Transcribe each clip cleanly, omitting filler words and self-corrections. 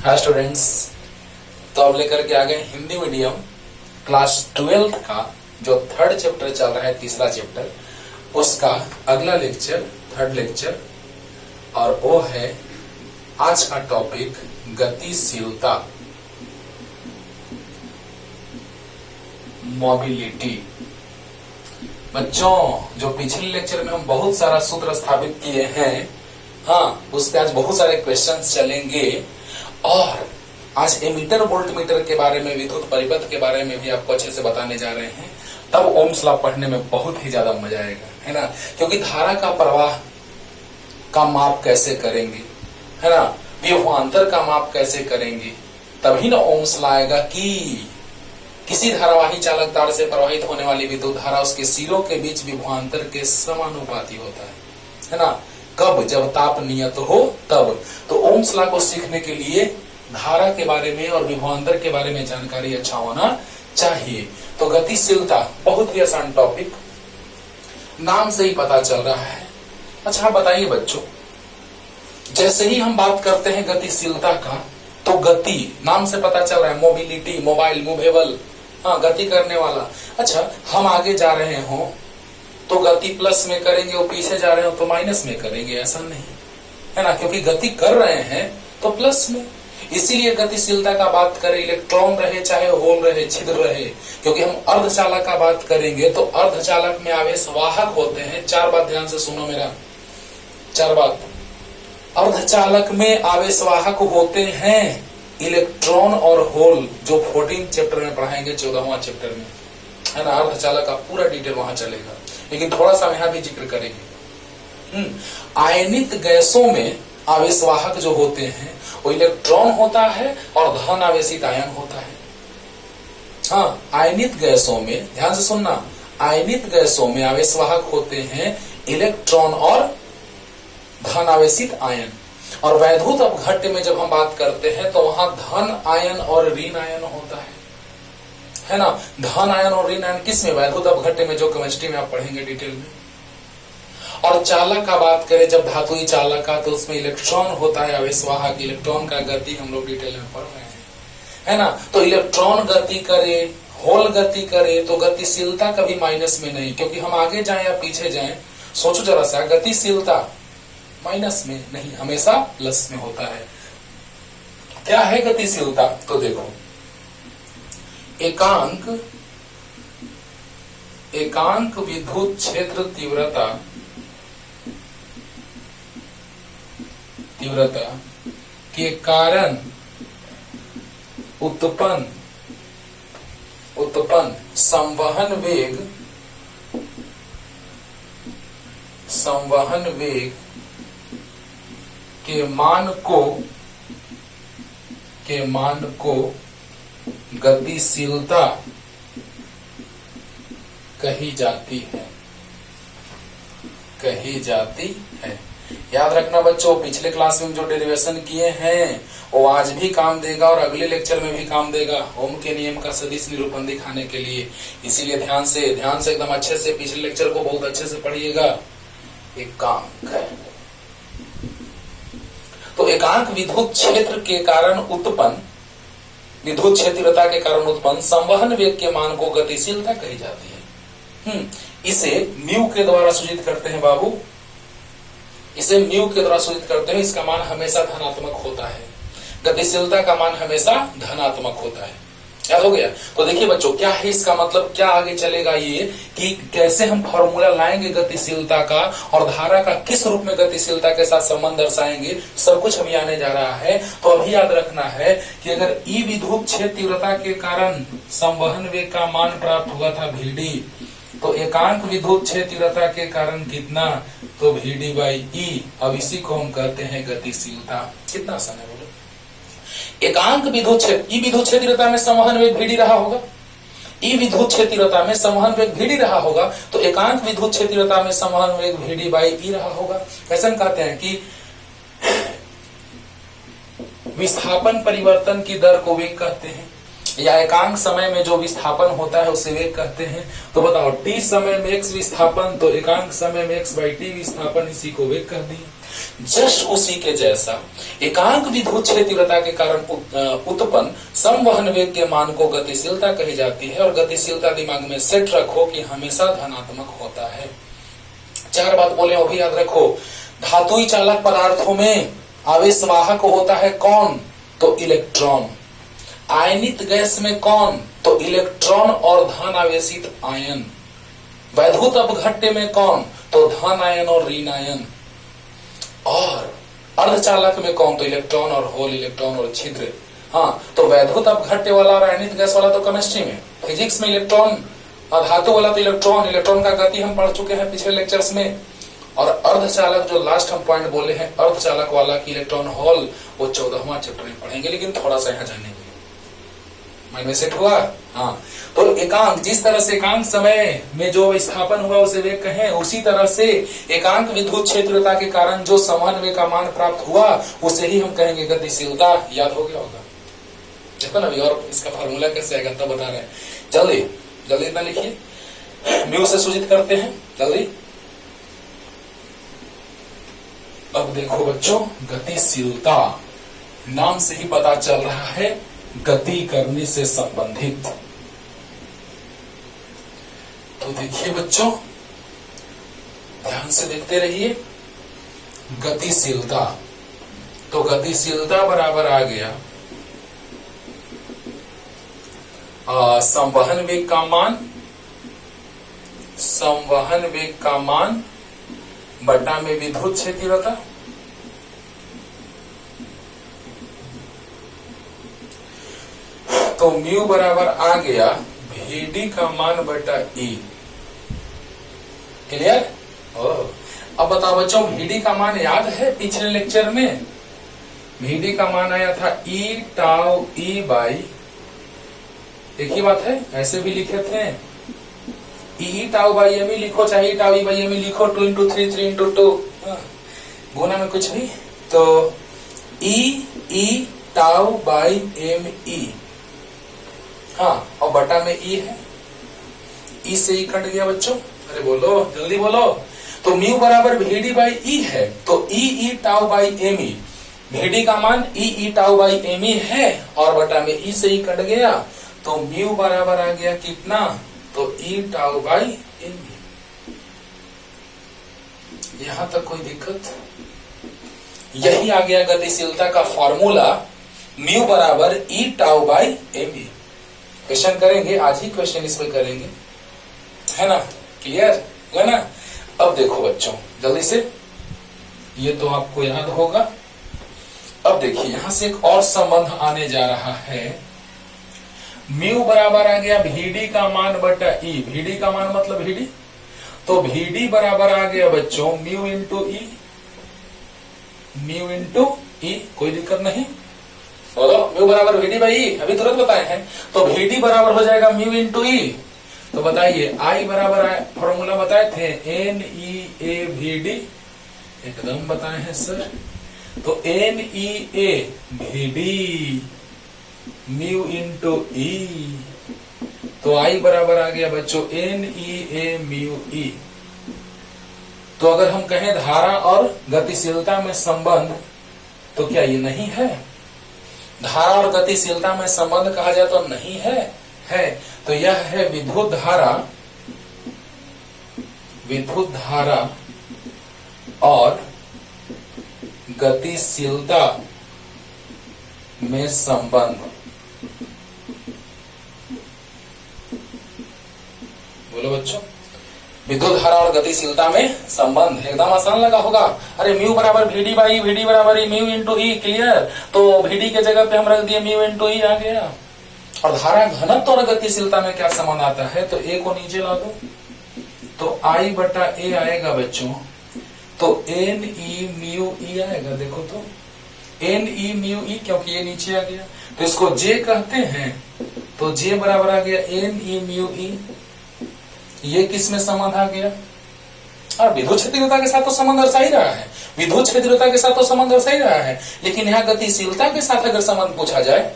Hi students, तो अब लेकर के आ गए हिंदी मीडियम क्लास 12 का जो थर्ड चैप्टर चल रहा है, तीसरा चैप्टर, उसका अगला लेक्चर, थर्ड लेक्चर, और वो है आज का टॉपिक गतिशीलता, मोबिलिटी। बच्चों, जो पिछले लेक्चर में हम बहुत सारा सूत्र स्थापित किए हैं, उस पे आज बहुत सारे क्वेश्चंस चलेंगे और आज एमीटर वोल्टमीटर के बारे में, विद्युत परिपथ के बारे में भी आपको अच्छे से बताने जा रहे हैं। तब ओम्स लॉ पढ़ने में बहुत ही ज्यादा मजा आएगा, है ना, क्योंकि धारा का प्रवाह का माप कैसे करेंगे, है ना, विभवांतर का माप कैसे करेंगे, तभी ना ओम्स लॉ आएगा कि किसी धारावाही चालक तार से प्रवाहित होने वाली विद्युत धारा उसके सिरों के बीच विभवांतर के समानुपाती होता है ना। कब? जब ताप नियत हो तब। तो ओम्स लॉ को सीखने के लिए धारा के बारे में और विभवांतर के बारे में जानकारी अच्छा होना चाहिए। तो गतिशीलता बहुत ही आसान टॉपिक, नाम से ही पता चल रहा है। अच्छा बताइए बच्चों, जैसे ही हम बात करते हैं गतिशीलता का, तो गति नाम से पता चल रहा है, मोबिलिटी, मोबाइल, मूवेबल, गति करने वाला। अच्छा, हम आगे जा रहे हो तो गति प्लस में करेंगे, वो पीछे जा रहे हो तो माइनस में करेंगे, ऐसा नहीं है ना, क्योंकि गति कर रहे हैं तो प्लस में। इसीलिए गतिशीलता का बात करें, इलेक्ट्रॉन रहे चाहे होल रहे, छिद्र रहे, क्योंकि हम अर्धचालक का बात करेंगे तो अर्धचालक में आवेश वाहक होते हैं। चार बात ध्यान से सुनो मेरा, चार बात। अर्धचालक में आवेश वाहक होते हैं इलेक्ट्रॉन और होल, जो 14 चैप्टर में पढ़ाएंगे, 14वां चैप्टर में, है ना। अर्धचालक का पूरा डिटेल वहां चलेगा, लेकिन थोड़ा सा यहाँ भी जिक्र करेंगे। आयनित गैसों में आवेशवाहक जो होते हैं वो इलेक्ट्रॉन होता है और धन आवेशित आयन होता है। आयनित गैसों में, ध्यान से सुनना, आयनित गैसों में आवेशवाहक होते हैं इलेक्ट्रॉन और धन आवेशित आयन। और वैद्युत अपघट्य में जब हम बात करते हैं तो वहां धन आयन और ऋण आयन होता है ना। धन आयन और ऋण आयन किस में? वैद्युत अपघट्य में, जो केमिस्ट्री में आप पढ़ेंगे डिटेल में। और चालक का बात करें, जब धातुई चालक का, तो उसमें इलेक्ट्रॉन होता है आवेशवाहक। इलेक्ट्रॉन का गति हम लोग डिटेल में पढ़ रहे हैं, है ना। तो इलेक्ट्रॉन गति करे, होल गति करे, तो गतिशीलता कभी माइनस में नहीं, क्योंकि हम आगे जाएं या पीछे जाएं, सोचो जरा सा, गतिशीलता माइनस में नहीं, हमेशा प्लस में होता है। क्या है गतिशीलता? तो देखो, एकांक विद्युत क्षेत्र तीव्रता के कारण उत्पन्न संवहन वेग के मान को गतिशीलता कही जाती है। याद रखना बच्चों, पिछले क्लास में जो डेरिवेशन किए हैं वो आज भी काम देगा और अगले लेक्चर में भी काम देगा, ओम के नियम का सदिश निरूपण दिखाने के लिए। इसीलिए ध्यान से एकदम अच्छे से पिछले लेक्चर को बहुत अच्छे से पढ़िएगा। एकांक, तो एकांक विद्युत क्षेत्र के कारण उत्पन्न, विद्युत क्षेत्रता के कारण उत्पन्न संवहन वेग के मान को गतिशीलता कही जाती है। इसे म्यू के द्वारा सूचित करते हैं बाबू, इसे म्यू के द्वारा सूचित करते हैं। इसका मान हमेशा धनात्मक होता है, गतिशीलता का मान हमेशा धनात्मक होता है। याद हो गया? तो देखिए बच्चों, क्या है इसका मतलब, क्या आगे चलेगा ये कि कैसे हम फॉर्मूला लाएंगे गतिशीलता का और धारा का किस रूप में गतिशीलता के साथ संबंध दर्शाएंगे, सब कुछ अभी आने जा रहा है। तो अभी याद रखना है कि अगर ई विद्युत क्षेत्र तीव्रता के कारण संवहन वेग का मान प्राप्त हुआ था Vd, तो एकांक विद्युत क्षेत्र तीव्रता के कारण कितना? तो Vd बाई ई। अब इसी को हम कहते हैं गतिशीलता। कितना आसान है बोलो। एकांक विद्युत क्षेत्र, ई विद्युत क्षेत्र तीव्रता में संवहन वेग Vd रहा होगा, ई विद्युत क्षेत्र तीव्रता में संवहन वेग Vd रहा होगा, तो एकांक विद्युत क्षेत्र तीव्रता में संवहन वेग Vd बाई ई रहा होगा। ऐसा हम कहते हैं कि विस्थापन परिवर्तन की दर को वेग कहते हैं, या एकांक समय में जो विस्थापन होता है उसे वेग कहते हैं। तो बताओ, टी समय में x विस्थापन, तो एकांक समय में x बाई टी विस्थापन, इसी को वेग कह दिए। जस्ट उसी के जैसा एकांक विद्युत तीव्रता के कारण उत्पन्न संवहन वेग के मान को गतिशीलता कही जाती है, और गतिशीलता दिमाग में सेट रखो कि हमेशा धनात्मक होता है। 4 बात बोले वो भी याद रखो। धातुई चालक पदार्थों में आवेश वाहक होता है कौन? तो इलेक्ट्रॉन। आयनित गैस में कौन? तो इलेक्ट्रॉन और धन आवेशित आयन। वैद्युत अपघट्य में कौन? तो धन आयन और ऋण आयन। और अर्धचालक में कौन? तो इलेक्ट्रॉन और होल, इलेक्ट्रॉन और छिद्र। हाँ, तो वैद्युत अपघट्य वाला और आयनित गैस वाला तो केमिस्ट्री में, फिजिक्स में इलेक्ट्रॉन और धातु वाला तो इलेक्ट्रॉन। इलेक्ट्रॉन का गति हम पढ़ चुके हैं पिछले लेक्चर्स में। और अर्धचालक जो लास्ट हम पॉइंट बोले हैं अर्धचालक वाला की इलेक्ट्रॉन होल, वो 14वां चैप्टर में पढ़ेंगे, लेकिन थोड़ा सा यहाँ जानेंगे। माइंड में सेट हुआ? हाँ, तो एकांक, जिस तरह से एकांक समय में जो स्थापन हुआ उसे वेग कहें, उसी तरह से एकांक विद्युत क्षेत्रता के कारण जो समान वेग का मान प्राप्त हुआ उसे ही हम कहेंगे गतिशीलता। याद हो गया होगा? देखो ना अभी, और इसका फार्मूला कैसे आएगा तब बता रहे हैं। जल्दी जल्दी इतना लिखिए, म्यू से सूचित करते हैं जल्दी। अब देखो बच्चों, गतिशीलता नाम से ही पता चल रहा है गति करने से संबंधित। तो देखिए बच्चों, ध्यान से देखते रहिए। गतिशीलता, तो गतिशीलता बराबर आ गया संवहन वेग का मान, संवहन वेग का मान बटा में विद्युत क्षेत्रता। तो म्यू बराबर आ गया VD का मान बटा E। क्लियर? अब बताओ बच्चों, VD का मान याद है? पिछले लेक्चर में VD का मान आया था E टाउ E बाई, एक ही बात है, ऐसे भी लिखे थे E टाउ बाई एम लिखो, चाहे E tau E by M लिखो, 2 into 3 3 into 2, गुना में कुछ भी। तो E tau by M E, हाँ, और बटा में E है, E से E कट गया बच्चों। अरे बोलो जल्दी बोलो। तो म्यू बराबर VD बाई E है, तो E tau by M E, VD का मान E tau by M E है और बटा में E से E कट गया, तो म्यू बराबर आ गया कितना? तो E tau by M E. यहां तक कोई दिक्कत? यही आ गया गतिशीलता का फॉर्मूला, म्यू बराबर E tau by M E. Question करेंगे आज ही, क्वेश्चन इसमें करेंगे, है ना? क्लियर है ना? अब देखो बच्चों जल्दी से, ये तो आपको याद होगा। अब देखिए यहां से एक और संबंध आने जा रहा है। म्यू बराबर आ गया VD का मान बटा E। VD का मान मतलब VD, तो VD बराबर आ गया बच्चों mu into E, mu into E। कोई दिक्कत नहीं? बोलो, म्यू बराबर VD बाई E, अभी तुरंत बताए हैं। तो VD बराबर हो जाएगा म्यू इंटू E। तो बताइए I बराबर फॉर्मूला बताए थे NEA VD, एकदम बताए हैं सर। तो NEA VD mu into E, तो I बराबर आ गया बच्चों NEA म्यू E। तो अगर हम कहें धारा और गतिशीलता में संबंध, तो क्या ये नहीं है? धारा और गतिशीलता में संबंध कहा जाए तो नहीं है, है। तो यह है विद्युत धारा और गतिशीलता में संबंध। बोलो बच्चों, विद्युत धारा और गतिशीलता में संबंध एकदम आसान लगा होगा। अरे म्यू बराबर VD बाई VD बराबर म्यू इंटू E, क्लियर? तो VD के जगह पे हम रख दिए म्यू इंटू E आ गया। और धारा घनत्व और गतिशीलता में क्या संबंध आता है? तो A को नीचे ला दो, तो I बटा A आएगा बच्चों, तो NE म्यू E आएगा। देखो तो NE म्यू E, क्योंकि ये नीचे आ गया, तो इसको J कहते हैं, तो J बराबर आ गया NE म्यू E। ये किस में संबंध आ गया? और विद्युत क्षेत्रता के साथ तो संबंध दर्शा ही रहा है, विद्युत क्षेत्रता के साथ तो संबंध दर्शा ही रहा है, लेकिन यहाँ गतिशीलता के साथ अगर संबंध पूछा जाए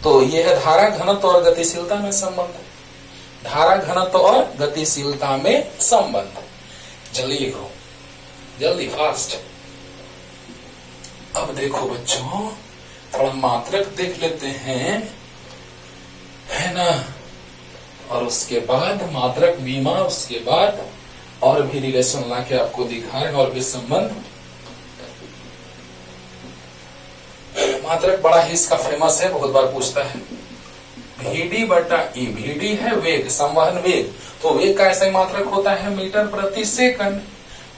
तो यह है धारा घनत्व और गतिशीलता में संबंध, धारा घनत्व और गतिशीलता में संबंध। जल्दी लिखो, जल्दी फास्ट। अब देखो बच्चों, थोड़ा मात्रक देख लेते हैं, है ना, और उसके बाद मात्रक बीमा, उसके बाद और भी रिलेशन लाके आपको दिखा रहे हैं, और भी संबंध। मात्रक बड़ा ही इसका फेमस है, बहुत बार पूछता है। VD बटा E, VD है वेग, संवहन वेग, तो वेग का ऐसा ही मात्रक होता है मीटर प्रति सेकंड।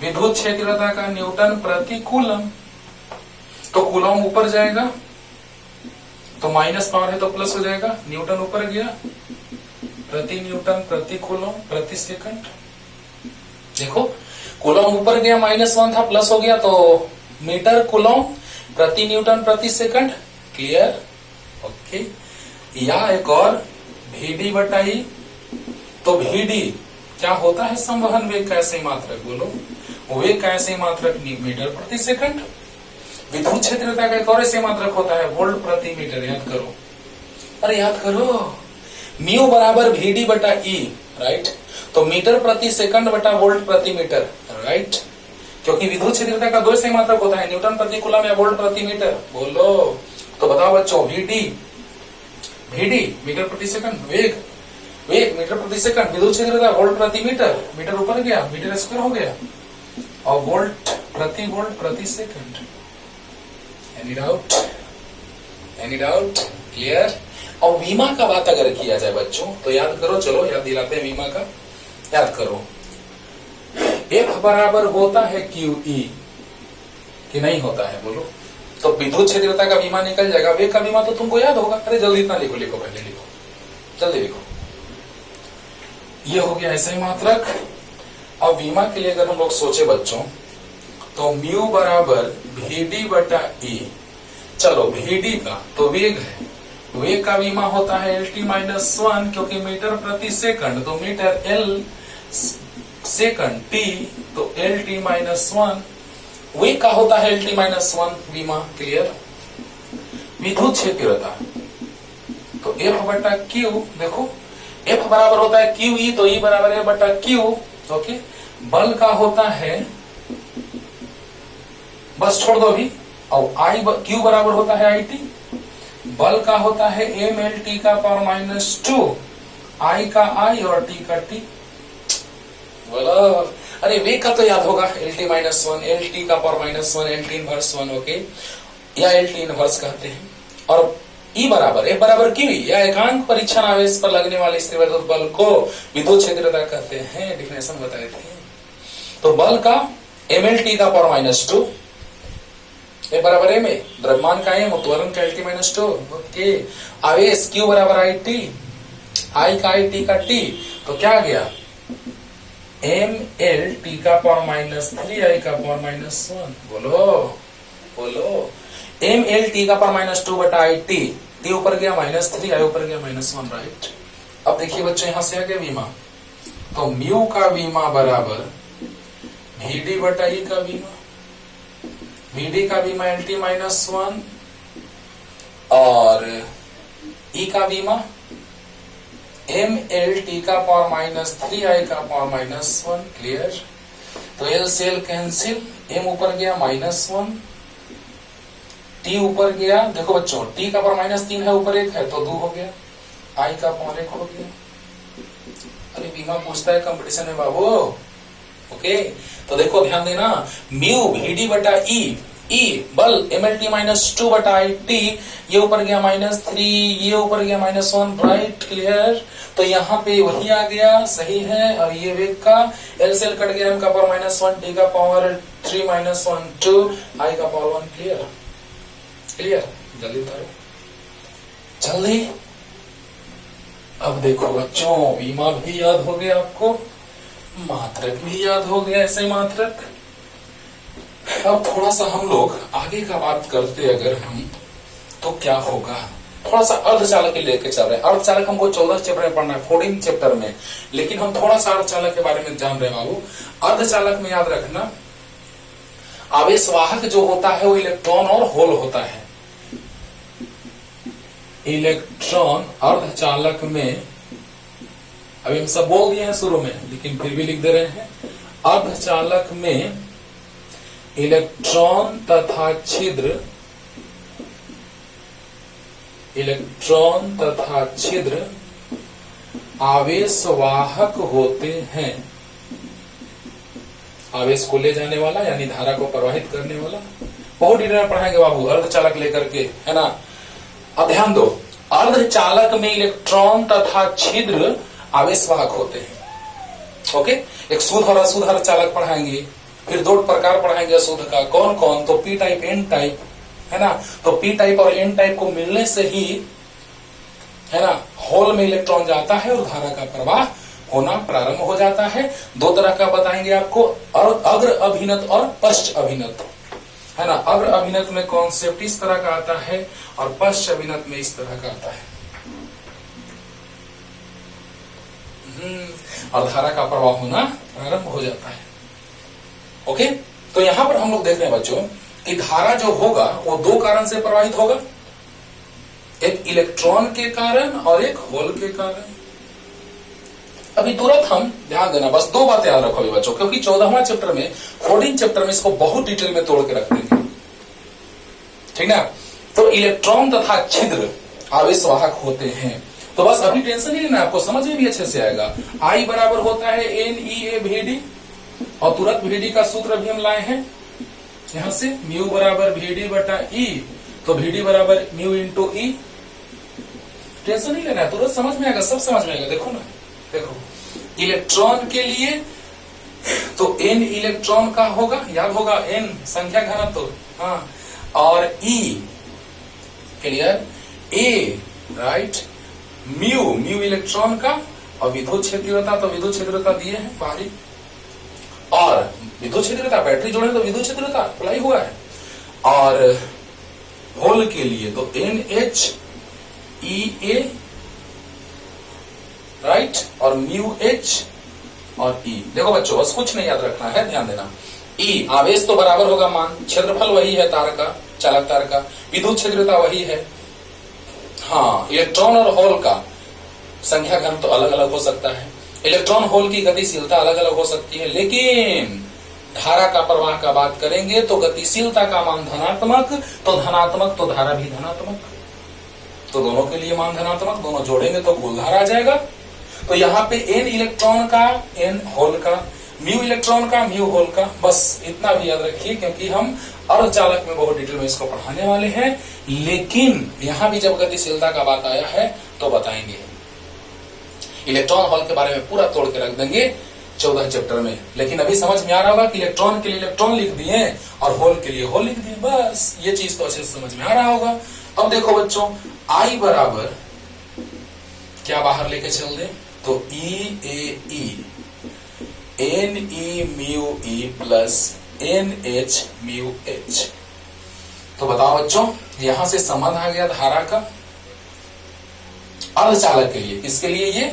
विद्युत क्षेत्रता का न्यूटन प्रति कूलम, तो कूलम ऊपर जाएगा तो माइनस पावर है तो प्लस हो जाएगा, न्यूटन ऊपर गया, प्रति न्यूटन प्रति कूलम प्रति सेकंड। देखो कूलम ऊपर गया, -1 था, प्लस हो गया, तो मीटर कूलम प्रति न्यूटन प्रति सेकंड। क्लियर? ओके। या एक और VD बटा E, तो VD क्या होता है? संवहन वेग का ऐसे ही मात्रक, बोलो वेग का ऐसे ही मात्रक मीटर प्रति सेकंड। विद्युत क्षेत्रता का एक और ऐसे मात्रक होता है वोल्ट प्रति मीटर। याद करो, अरे याद करो, म्यू बराबर VD बटा E, राइट, तो मीटर प्रति सेकंड बटा वोल्ट प्रति मीटर, राइट, क्योंकि विद्युत क्षेत्रता का दो ऐसे मात्रक होता है, न्यूटन प्रति कूलम या वोल्ट प्रति मीटर। बोलो, तो बताओ बच्चों, VD मीटर प्रति सेकंड, वेग मीटर प्रति सेकंड, विद्युत क्षेत्रता वोल्ट प्रति मीटर, मीटर ऊपर गया, मीटर स्क्वायर हो गया, और वोल्ट प्रति सेकंड। Any doubt? क्लियर? और वीमा का बात अगर किया जाए बच्चों, तो याद करो, चलो याद दिलाते हैं वीमा का। याद करो, F बराबर होता है QE कि नहीं होता है? बोलो, तो विद्युत क्षेत्रता का बीमा निकल जाएगा, वेग का बीमा तो तुमको याद होगा। अरे जल्दी इतना लिखो, पहले लिखो, जल्दी लिखो। ये हो गया ऐसे ही मात्रक। अब बीमा के लिए अगर हम लोग सोचे बच्चों, तो म्यू बराबर VD बटा E। चलो VD का तो वेग है, वेग का बीमा होता है LT-1, क्योंकि मीटर प्रति सेकंड, तो मीटर L सेकंड T, तो LT-1 वेग का होता है LT-1 बीमा। क्लियर? विद्युत क्षेत्रता तो F बटा Q, देखो F बराबर होता है QE, तो E बराबर है बटा Q। ओके, बल का होता है, बस छोड़ दो अभी, और Q बराबर होता है IT, बल का होता है MLT का पावर -2, I का I और T का T। बोलो, अरे वेग का तो याद होगा, LT-1, LT का पावर -1, LT इनवर्स 1, ओके, या LT इनवर्स कहते हैं। और E बराबर F बराबर QE, या एकांक परीक्षण आवेश पर लगने वाले स्थिर विद्युत बल को विद्युत क्षेत्रता कहते हैं। डिफिनेशन बताए थे। तो बल का MLT का पावर -2, F बराबर M, द्रव्यमान का M, त्वरण का LT-2, ओके, आवेश Q बराबर IT, I का IT का T, तो क्या आ गया? MLT का पावर -3, I का पावर -1। बोलो, MLT का पावर -2 बटा IT, T ऊपर गया -3, I ऊपर गया -1, राइट। अब देखिए बच्चों, यहां से आ गया बीमा, तो म्यू का बीमा बराबर VD बटा E का बीमा, VD का बीमा LT-1 और E का बीमा MLT का पावर -3, I का पावर -1। क्लियर? तो L से L कैंसिल, M ऊपर गया -1, T ऊपर गया, देखो बच्चों T का पावर -3 है, ऊपर 1 है तो 2 हो गया, I का पावर 1 हो गया। अरे बीमा पूछता है कंपटीशन में बाबू। ओके, तो देखो ध्यान देना, म्यू VD बटा E बल MLT-2 बटा IT, ये ऊपर गया -3, ये ऊपर गया -1, राइट। क्लियर? तो यहाँ पे वही आ गया, सही है। और ये वेग का L से L कट गया, M का पावर -1, T का पावर 3 -1 2, I का पावर 1। क्लियर? जल्दी उतारो, जल्दी। अब देखो बच्चों, बीमा भी याद हो गया आपको, मात्रक भी याद हो गया, ऐसे मात्रक। अब थोड़ा सा हम लोग आगे का बात करते अगर हम, तो क्या होगा, थोड़ा सा अर्धचालक लेके चल रहे हैं। अर्धचालक हमको 14 चैप्टर में पढ़ना है, 14 चैप्टर में, लेकिन हम थोड़ा सा अर्धचालक के बारे में जान रहे हैं बाबू। अर्धचालक में याद रखना, आवेशवाहक जो होता है वो इलेक्ट्रॉन और होल होता है। इलेक्ट्रॉन अर्धचालक में, अभी हम सब बोल दिए हैं शुरू में, लेकिन फिर भी लिख दे रहे हैं। अर्धचालक में इलेक्ट्रॉन तथा छिद्र आवेशवाहक होते हैं। आवेश को ले जाने वाला यानी धारा को प्रवाहित करने वाला, बहुत डिटेल में पढ़ाएंगे बाबू अर्धचालक लेकर के, है ना। अब ध्यान दो, अर्धचालक में इलेक्ट्रॉन तथा छिद्र आवेशवाहक होते हैं। ओके, एक शुद्ध और अशुद्ध अर्धचालक पढ़ाएंगे, फिर दो प्रकार पढ़ाएंगे अशुद्ध का, कौन कौन, तो पी टाइप एन टाइप, है ना। तो पी टाइप और एन टाइप को मिलने से ही, है ना, होल में इलेक्ट्रॉन जाता है और धारा का प्रवाह होना प्रारंभ हो जाता है। दो तरह का बताएंगे आपको, अग्र अभिनत और पश्च अभिनत, है ना। अग्र अभिनत में कॉन्सेप्ट इस तरह का आता है और पश्च अभिनत में इस तरह का आता है, और धारा का प्रवाह होना प्रारंभ हो जाता है। ओके, तो यहां पर हम लोग देख रहे हैं बच्चों कि धारा जो होगा वो दो कारण से प्रवाहित होगा, एक इलेक्ट्रॉन के कारण और एक होल के कारण। अभी तुरंत हम ध्यान देना, बस दो बातें याद रखो अभी बच्चों, क्योंकि 14वां चैप्टर में 14 चैप्टर में इसको बहुत डिटेल में तोड़ के रख देंगे, ठीक ना। तो इलेक्ट्रॉन तथा छिद्र आवेशवाहक होते हैं, तो बस अभी टेंशन नहीं लेना, आपको समझ में भी अच्छे से आएगा। आई बराबर होता है NeA/Vd, और तुरंत Vd का सूत्र भी हम लाए हैं यहां से, म्यू बराबर Vd/E, तो Vd बराबर म्यू इंटू E। टेंशन नहीं लेना है, तुरंत समझ में आएगा, सब समझ में आएगा। देखो ना, देखो इलेक्ट्रॉन के लिए तो N इलेक्ट्रॉन का होगा, याद होगा, N संख्या घनत्व, हाँ, और E clear, A right, mu electron का, और विद्युत क्षेत्रता, तो विद्युत क्षेत्रता दिए हैं बाहरी, और विद्युत क्षेत्रता बैटरी जोड़े तो विद्युत क्षेत्रता अप्लाई हुआ है, और होल के लिए तो NHEA राइट, और म्यू H और E। देखो बच्चों बस कुछ नहीं याद रखना है, ध्यान देना। E आवेश तो बराबर होगा मान, क्षेत्रफल वही है तार का, चालक तार का, विद्युत क्षेत्रता वही है, हाँ। इलेक्ट्रॉन और होल का संख्या घन तो अलग अलग हो सकता है, इलेक्ट्रॉन होल की गतिशीलता अलग अलग हो सकती है, लेकिन धारा का प्रवाह का बात करेंगे तो गतिशीलता का मान धनात्मक, तो धनात्मक तो धारा भी धनात्मक, तो दोनों के लिए मान धनात्मक, दोनों जोड़ेंगे तो कुल धारा आ जाएगा। तो यहाँ पे N इलेक्ट्रॉन का, N होल का, म्यू इलेक्ट्रॉन का, म्यू होल का, बस इतना भी याद रखिए, क्योंकि हम अर्धचालक में बहुत डिटेल में इसको पढ़ाने वाले हैं। लेकिन यहाँ भी जब गतिशीलता का बात आया है तो बताएंगे, इलेक्ट्रॉन होल के बारे में पूरा तोड़ के रख देंगे 14 चैप्टर में। लेकिन अभी समझ में आ रहा होगा कि इलेक्ट्रॉन के लिए इलेक्ट्रॉन लिख दिए और होल के लिए होल लिख दिए, बस ये चीज तो अच्छे से समझ में आ रहा होगा। अब देखो बच्चों, I बराबर क्या बाहर लेके चल दे, तो EAE NE mu E plus NH mu H। तो बताओ बच्चों, यहां से संबंध आ गया धारा का अर्धचालक के लिए, किसके लिए, ये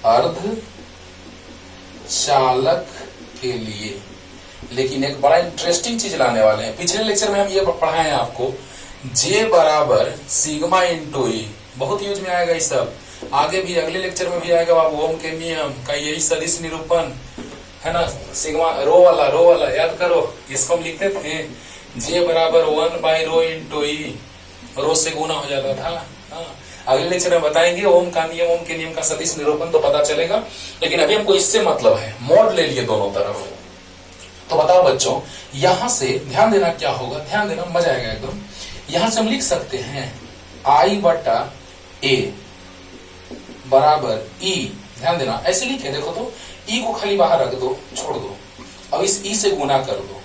अर्धचालक के लिए। लेकिन एक बड़ा इंटरेस्टिंग चीज लाने वाले हैं, पिछले लेक्चर में हम ये पढ़ाए हैं आपको, J बराबर सिग्मा इंटू E, बहुत यूज में आएगा ये सब, आगे भी अगले लेक्चर में भी आएगा बाबू, ओम के नियम का यही सदिश निरूपण, है ना। सिग्मा रो वाला याद करो, इसको हम लिखते थे J बराबर 1/ρ इंटू E, रो से गुना हो जाता था, हाँ। अगले लेक्चर में बताएंगे ओम का नियम, ओम के नियम का सदिश निरूपण, तो पता चलेगा। लेकिन अभी हमको इससे मतलब है, मोड ले लिए दोनों तरफ। तो बताओ बच्चों, यहां से ध्यान देना क्या होगा, ध्यान देना, मजा आएगा एकदम। यहां से हम लिख सकते हैं I/A बराबर E, ध्यान देना ऐसे लिखे, देखो तो E को खाली बाहर रख दो, छोड़ दो, अब इस E से गुना कर दो,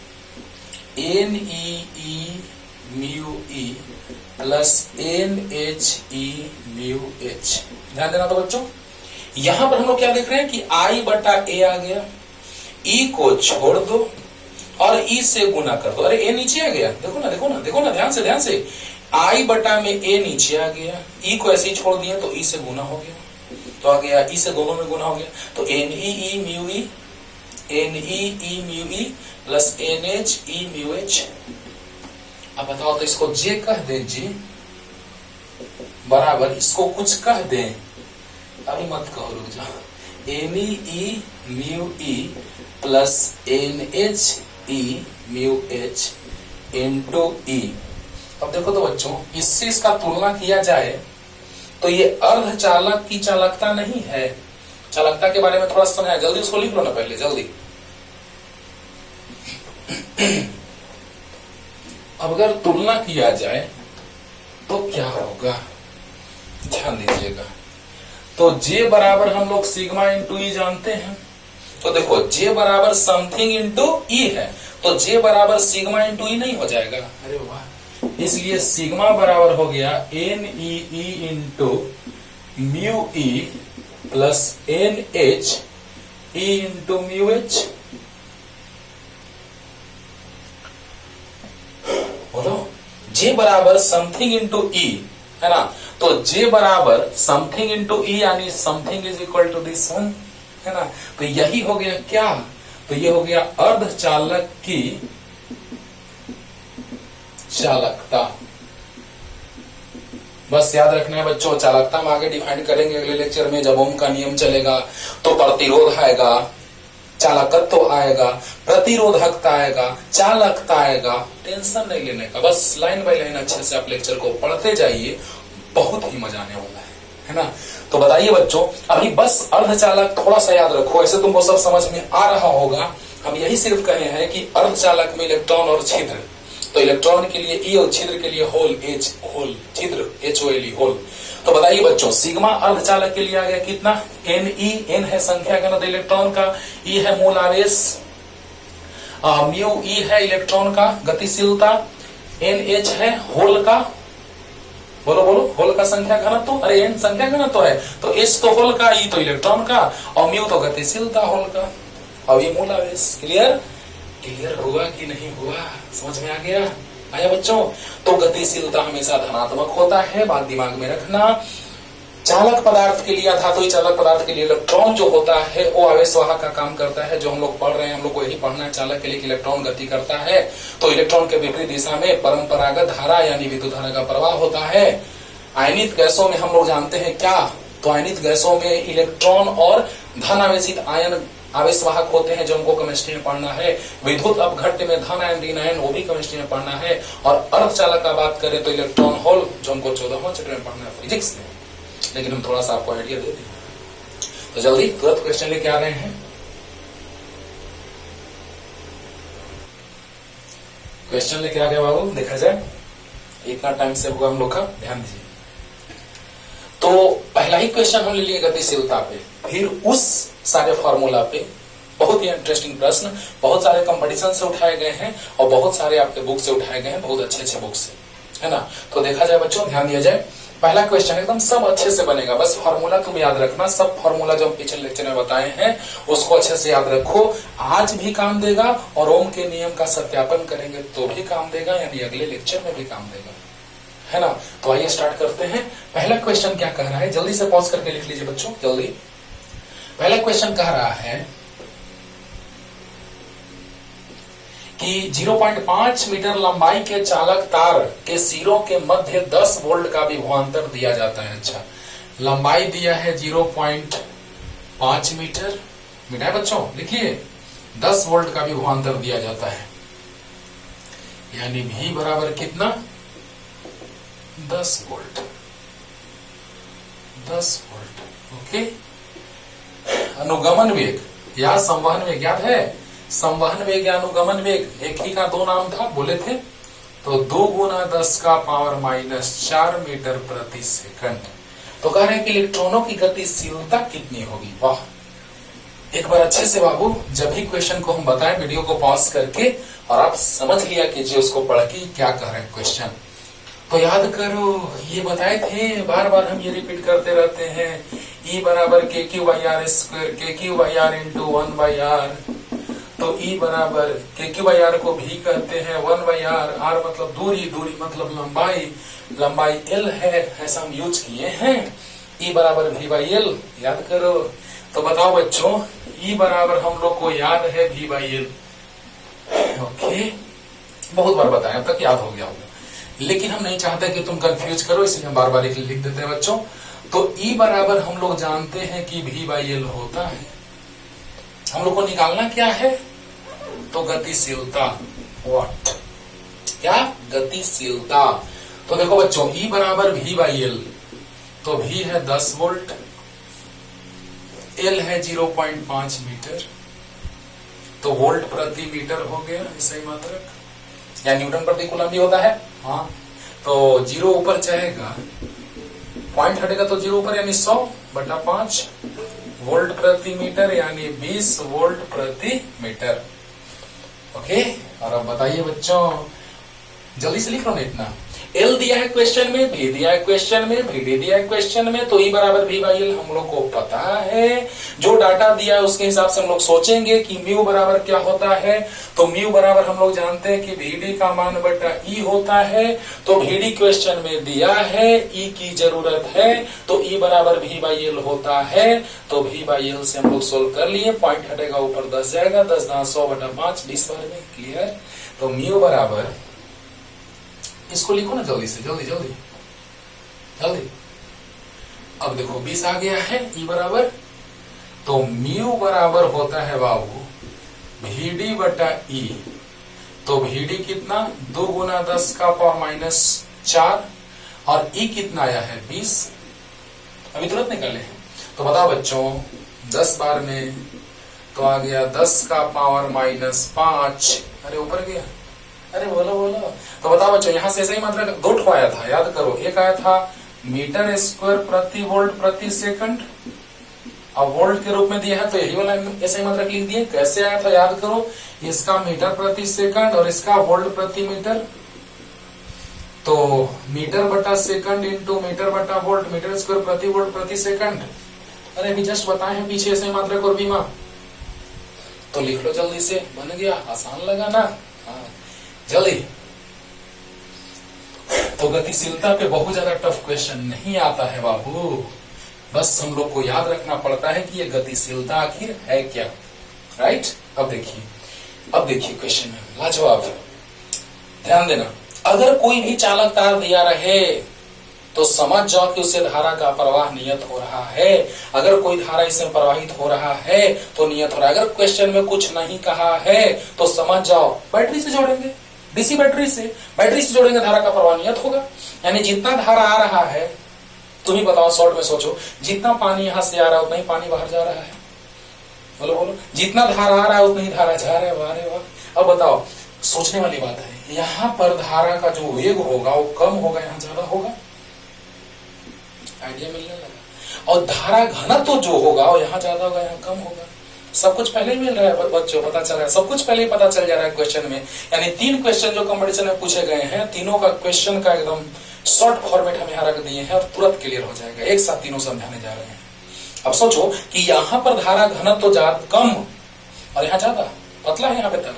NEE mu E plus NHE mu H। ध्यान देना तो बच्चों, यहां पर हम लोग क्या देख रहे हैं कि I/A आ गया, E को छोड़ दो और E से गुना कर दो। अरे A नीचे आ गया, देखो ना, देखो ना, देखो ना, ध्यान से I/A में A नीचे आ गया, E को ऐसे ही छोड़ दिया तो E से गुना हो गया, तो आ गया E से दोनों में गुना हो गया, तो NEE mu E plus NHE mu H। अब बताओ तो इसको J कह दें, J बराबर इसको कुछ कह दें, अभी मत कहो, रुक जाओ, NEE mu E plus NHE mu H into E. अब देखो तो बच्चों, इससे इसका तुलना किया जाए तो ये अर्धचालक की चालकता नहीं है। चालकता के बारे में थोड़ा समझाया, जल्दी उसको लिख लो ना पहले जल्दी। अब अगर तुलना किया जाए तो क्या होगा, ध्यान दीजिएगा। तो J बराबर हम लोग सिग्मा इंटू ई जानते हैं। तो देखो J बराबर समथिंग इंटू ई है, तो J बराबर सिग्मा इंटू ई नहीं हो जाएगा? अरे वाह, इसलिए सिग्मा बराबर हो गया N E into mu E plus N H E into mu H. बोलो, J बराबर समथिंग इंटू ई है ना, तो J बराबर समथिंग इंटू ई यानी something is equal to this one है ना। तो यही हो गया क्या, तो ये हो गया अर्धचालक की चालकता। बस याद रखना है बच्चों, चालकता हम आगे डिफाइन करेंगे अगले लेक्चर में। जब ओम का नियम चलेगा तो प्रतिरोध आएगा, चालकत्व आएगा, प्रतिरोधकता आएगा, चालकता आएगा। टेंशन नहीं लेने का, बस लाइन बाय लाइन अच्छे से आप लेक्चर को पढ़ते जाइए, बहुत ही मजा आने वाला है ना। तो बताइए बच्चों, अभी बस अर्धचालक थोड़ा सा याद रखो, ऐसे तुमको सब समझ में आ रहा होगा। हम यही सिर्फ कहे हैं कि अर्धचालक में इलेक्ट्रॉन और छिद्र, तो इलेक्ट्रॉन के लिए ई और छिद्र के लिए होल एच, होल छिद्र HOLE होल। तो बताइए बच्चों, सिग्मा अर्धचालक के लिए आ गया कितना, एन ई, एन है संख्या घनत्व इलेक्ट्रॉन का, ई है मूल आवेश, म्यू ई है इलेक्ट्रॉन का गतिशीलता, एन एच है होल का, बोलो बोलो, होल का संख्या घनत्व, अरे एन संख्या घनत्व है, तो एच तो होल का, ई तो इलेक्ट्रॉन का, और म्यू तो गतिशीलता होल का, और ये मूल आवेश। क्लियर, क्लियर हुआ कि नहीं हुआ, समझ में आ गया, आया बच्चों। तो गतिशीलता हमेशा धनात्मक होता है, बात दिमाग में रखना। चालक पदार्थ के लिए, धातुई चालक पदार्थ के लिए इलेक्ट्रॉन जो होता है वो आवेशवाहक का काम करता है, जो हम लोग पढ़ रहे हैं, हम लोग को यही पढ़ना है। चालक के लिए इलेक्ट्रॉन गति करता है, तो इलेक्ट्रॉन के विपरीत दिशा में परंपरागत धारा यानी विद्युत धारा का प्रवाह होता है। आयनित गैसों में हम लोग जानते हैं क्या, तो आयनित गैसों में इलेक्ट्रॉन और धन आवेशित आयन आवेशवाहक होते हैं, जो हमको केमिस्ट्री में पढ़ना है। विद्युत अपघट्य में धन आयन ऋण आयन, वो भी केमिस्ट्री में पढ़ना है। और अर्धचालक का बात करें तो इलेक्ट्रॉन होल, जो हमको 14वां चैप्टर में पढ़ना है फिजिक्स में, लेकिन हम थोड़ा सा आपको आइडिया देते हैं। तो जल्दी तुरंत क्वेश्चन लेके आ रहे हैं। क्वेश्चन लेके आ गए बाबू, देखा जाए इतना टाइम से हुआ हम लोग का, ध्यान दीजिए। तो पहला ही क्वेश्चन हम ले लिए गतिशीलता पे, फिर उस सारे फॉर्मूला पे। बहुत ही इंटरेस्टिंग प्रश्न, बहुत सारे कंपटीशन से उठाए गए हैं और बहुत सारे आपके बुक से उठाए गए हैं, बहुत अच्छे अच्छे बुक से, है ना। तो देखा जाए बच्चों, ध्यान दिया जाए। पहला क्वेश्चन एकदम सब अच्छे से बनेगा, बस फॉर्मूला तुम याद रखना। सब फॉर्मूला जो हम पिछले लेक्चर में बताए हैं उसको अच्छे से याद रखो, आज भी काम देगा। और ओम के नियम का सत्यापन करेंगे तो भी काम देगा, यानी अगले लेक्चर में भी काम देगा, है ना। तो आइए स्टार्ट करते हैं। पहला क्वेश्चन क्या कह रहा है, जल्दी से पॉज करके लिख लीजिए बच्चों, जल्दी। पहला क्वेश्चन कह रहा है कि 0.5 मीटर लंबाई के चालक तार के सिरों के मध्य 10 वोल्ट का विभवांतर दिया जाता है। अच्छा, लंबाई दिया है 0.5 मीटर, मिटा है बच्चों, लिखिए 10 वोल्ट का विभवांतर दिया जाता है, यानी V बराबर कितना, 10 वोल्ट, 10 वोल्ट। ओके, अनुगमन वेग या संवहन वेग याद है, संवहन वेग या अनुगमन वेग एक ही का दो नाम था, बोले थे। तो 2 गुना 10 का पावर -4 मीटर प्रति सेकंड। तो कह रहे हैं कि इलेक्ट्रॉनों की गतिशीलता कितनी होगी। वाह, एक बार अच्छे से बाबू, जब भी क्वेश्चन को हम बताएं वीडियो को पॉज करके, और आप समझ लिया कीजिए उसको पढ़ के क्या कह रहे हैं क्वेश्चन। तो याद करो, ये बताए थे, बार बार हम ये रिपीट करते रहते हैं। E बराबर KQ/R square, KQ/R into 1/R। तो E बराबर KQ/R को भी कहते हैं 1/R, R मतलब दूरी, दूरी मतलब लंबाई, लंबाई L है, ऐसा हम यूज किए हैं। E बराबर V/L, याद करो। तो बताओ बच्चों, E बराबर हम लोग को याद है V/L। ओके, बहुत बार बताया, अब तक याद हो गया होगा, लेकिन हम नहीं चाहते कि तुम कंफ्यूज करो, इसलिए हम बार बार लिख देते हैं बच्चों। तो E बराबर हम लोग जानते हैं कि V/L होता है। हम लोग को निकालना क्या है, तो गतिशीलता। व्हाट, क्या, गतिशीलता। तो देखो बच्चों E बराबर V बाई एल, तो V है 10 वोल्ट, L है 0.5 मीटर, तो वोल्ट प्रति मीटर हो गया सही मात्रक, या न्यूटन प्रति कूलम भी होता है। हाँ, तो 0 ऊपर जाएगा, पॉइंट हटेगा तो 0 ऊपर, यानी 100/5 वोल्ट प्रति मीटर, यानी 20 वोल्ट प्रति मीटर। ओके, और अब बताइए बच्चों, जल्दी से लिख लो ना इतना। एल दिया है क्वेश्चन में, भी दिया है क्वेश्चन में, भी दिया है क्वेश्चन में, तो E बराबर V बाई एल हम लोग को पता है। जो डाटा दिया है उसके हिसाब से हम लोग सोचेंगे कि म्यू बराबर क्या होता है। तो म्यू बराबर हम लोग जानते हैं कि VD का मान बटा E होता है। तो VD क्वेश्चन में दिया है, E की जरूरत है, तो E बराबर V बाई एल होता है। तो V बाई एल से हम लोग सोल्व कर लिए, पॉइंट हटेगा ऊपर 10 जाएगा, 10 × 100/5 20 बार में, क्लियर। तो म्यू बराबर, इसको लिखो ना जल्दी से, जल्दी जल्दी जल्दी। अब देखो 20 आ गया है, E बराबर, तो म्यू बराबर होता है बाबू VD बटा E। तो VD कितना, 2 × 10⁻⁻⁴, और E कितना आया है 20। अभी तुरंत निकाले हैं। तो बताओ बच्चों 10 बार में तो आ गया 10⁻⁻5। अरे ऊपर गया, अरे बोलो बोलो। तो बताओ बच्चों, यहां से सही मात्रा 2 ठो आया था, याद करो। एक आया था मीटर स्क्वायर प्रति वोल्ट प्रति सेकंड, अब वोल्ट के रूप में दिया है तो यही वाला ऐसे ही मात्रा लिख दिए। कैसे आया था याद करो, इसका मीटर प्रति सेकंड और इसका वोल्ट प्रति मीटर। तो मीटर बटा सेकंड इंटू मीटर बटा वोल्ट, मीटर स्क्वायर प्रति वोल्ट प्रति सेकंड। अरे अभी जस्ट बताए हैं पीछे ऐसे मात्रा और बीमा, तो लिख लो जल्दी से, बन गया। आसान लगा ना, हाँ जल्दी। तो गतिशीलता पे बहुत ज्यादा टफ क्वेश्चन नहीं आता है बाबू, बस हम लोग को याद रखना पड़ता है कि ये गतिशीलता आखिर है क्या, राइट। अब देखिए क्वेश्चन में लाजवाब, ध्यान देना। अगर कोई भी चालक तार दिया रहे तो समझ जाओ कि उसे धारा का प्रवाह नियत हो रहा है। अगर कोई धारा इससे प्रवाहित हो रहा है तो नियत हो रहा है। अगर क्वेश्चन में कुछ नहीं कहा है तो समझ जाओ बैटरी से जोड़ेंगे, डीसी बैटरी से जोड़ेंगे, धारा का प्रवाह नियत होगा। यानी जितना धारा आ रहा है, तुम ही बताओ, शॉर्ट में सोचो, जितना पानी यहां से आ रहा है उतना ही पानी बाहर जा रहा है। बोलो बोलो, जितना धारा आ रहा है उतना ही धारा जा रहा है, वाह वाह। अब बताओ, सोचने वाली बात है, यहाँ पर धारा का जो वेग होगा वो कम होगा, यहाँ ज्यादा होगा। आइडिया मिलने लगा। और धारा घनत्व जो होगा वो यहाँ ज्यादा होगा, यहाँ कम होगा। सब कुछ पहले ही मिल रहा है बच्चों, पता चल रहा है, सब कुछ पहले ही पता चल जा रहा है क्वेश्चन में। यानी 3 क्वेश्चन जो कंपटीशन में पूछे गए हैं, तीनों का क्वेश्चन का एकदम शॉर्ट फॉर्मेट हम यहाँ रख दिए हैं और तुरंत क्लियर हो जाएगा। एक साथ तीनों समझाने जा रहे हैं। अब सोचो कि यहाँ पर धारा घनत्व तो ज्यादा कम और यहाँ ज्यादा पतला है, यहाँ पे तार,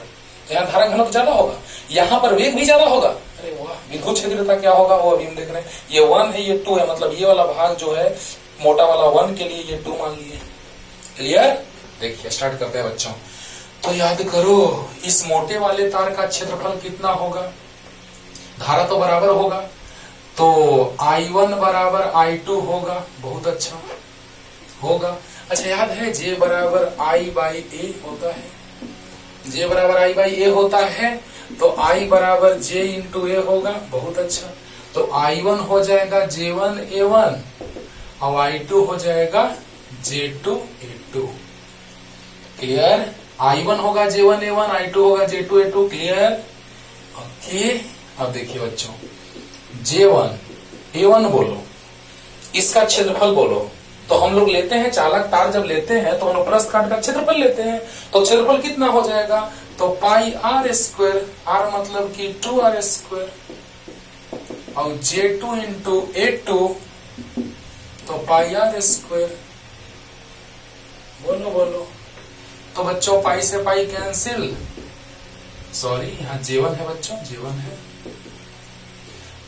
यहाँ धारा घनत्व ज्यादा होगा, यहाँ पर वेग भी ज्यादा होगा। अरे वाह, विद्युत क्षेत्रता क्या होगा वो अभी हम देख रहे हैं। ये 1 है, ये 2 है, मतलब ये वाला भाग जो है मोटा वाला 1 के लिए, ये 2 मान लिए। क्लियर। देखिए स्टार्ट करते हैं बच्चों। तो याद करो, इस मोटे वाले तार का क्षेत्रफल कितना होगा, धारा तो बराबर होगा, तो I1 बराबर I2 होगा। बहुत अच्छा होगा। अच्छा याद है J बराबर I/A होता है, J बराबर I/A होता है, तो I बराबर J इंटू A होगा। बहुत अच्छा, तो I1 हो जाएगा J1A1 और I2 हो जाएगा J2A2। क्लियर। I1 होगा J1A1, I2 होगा J2A2। क्लियर। ओके। अब देखिए बच्चों, J1A1 बोलो, इसका क्षेत्रफल बोलो। तो हम लोग लेते हैं, चालक तार जब लेते हैं तो हम लोग प्रस्थ काट का क्षेत्रफल लेते हैं। तो क्षेत्रफल कितना हो जाएगा, तो πr², r मतलब कि 2r², और J2 इंटू A2 तो πr²। बोलो बोलो। तो बच्चों पाई से पाई कैंसिल, सॉरी यहाँ J1 है बच्चों, J1 है,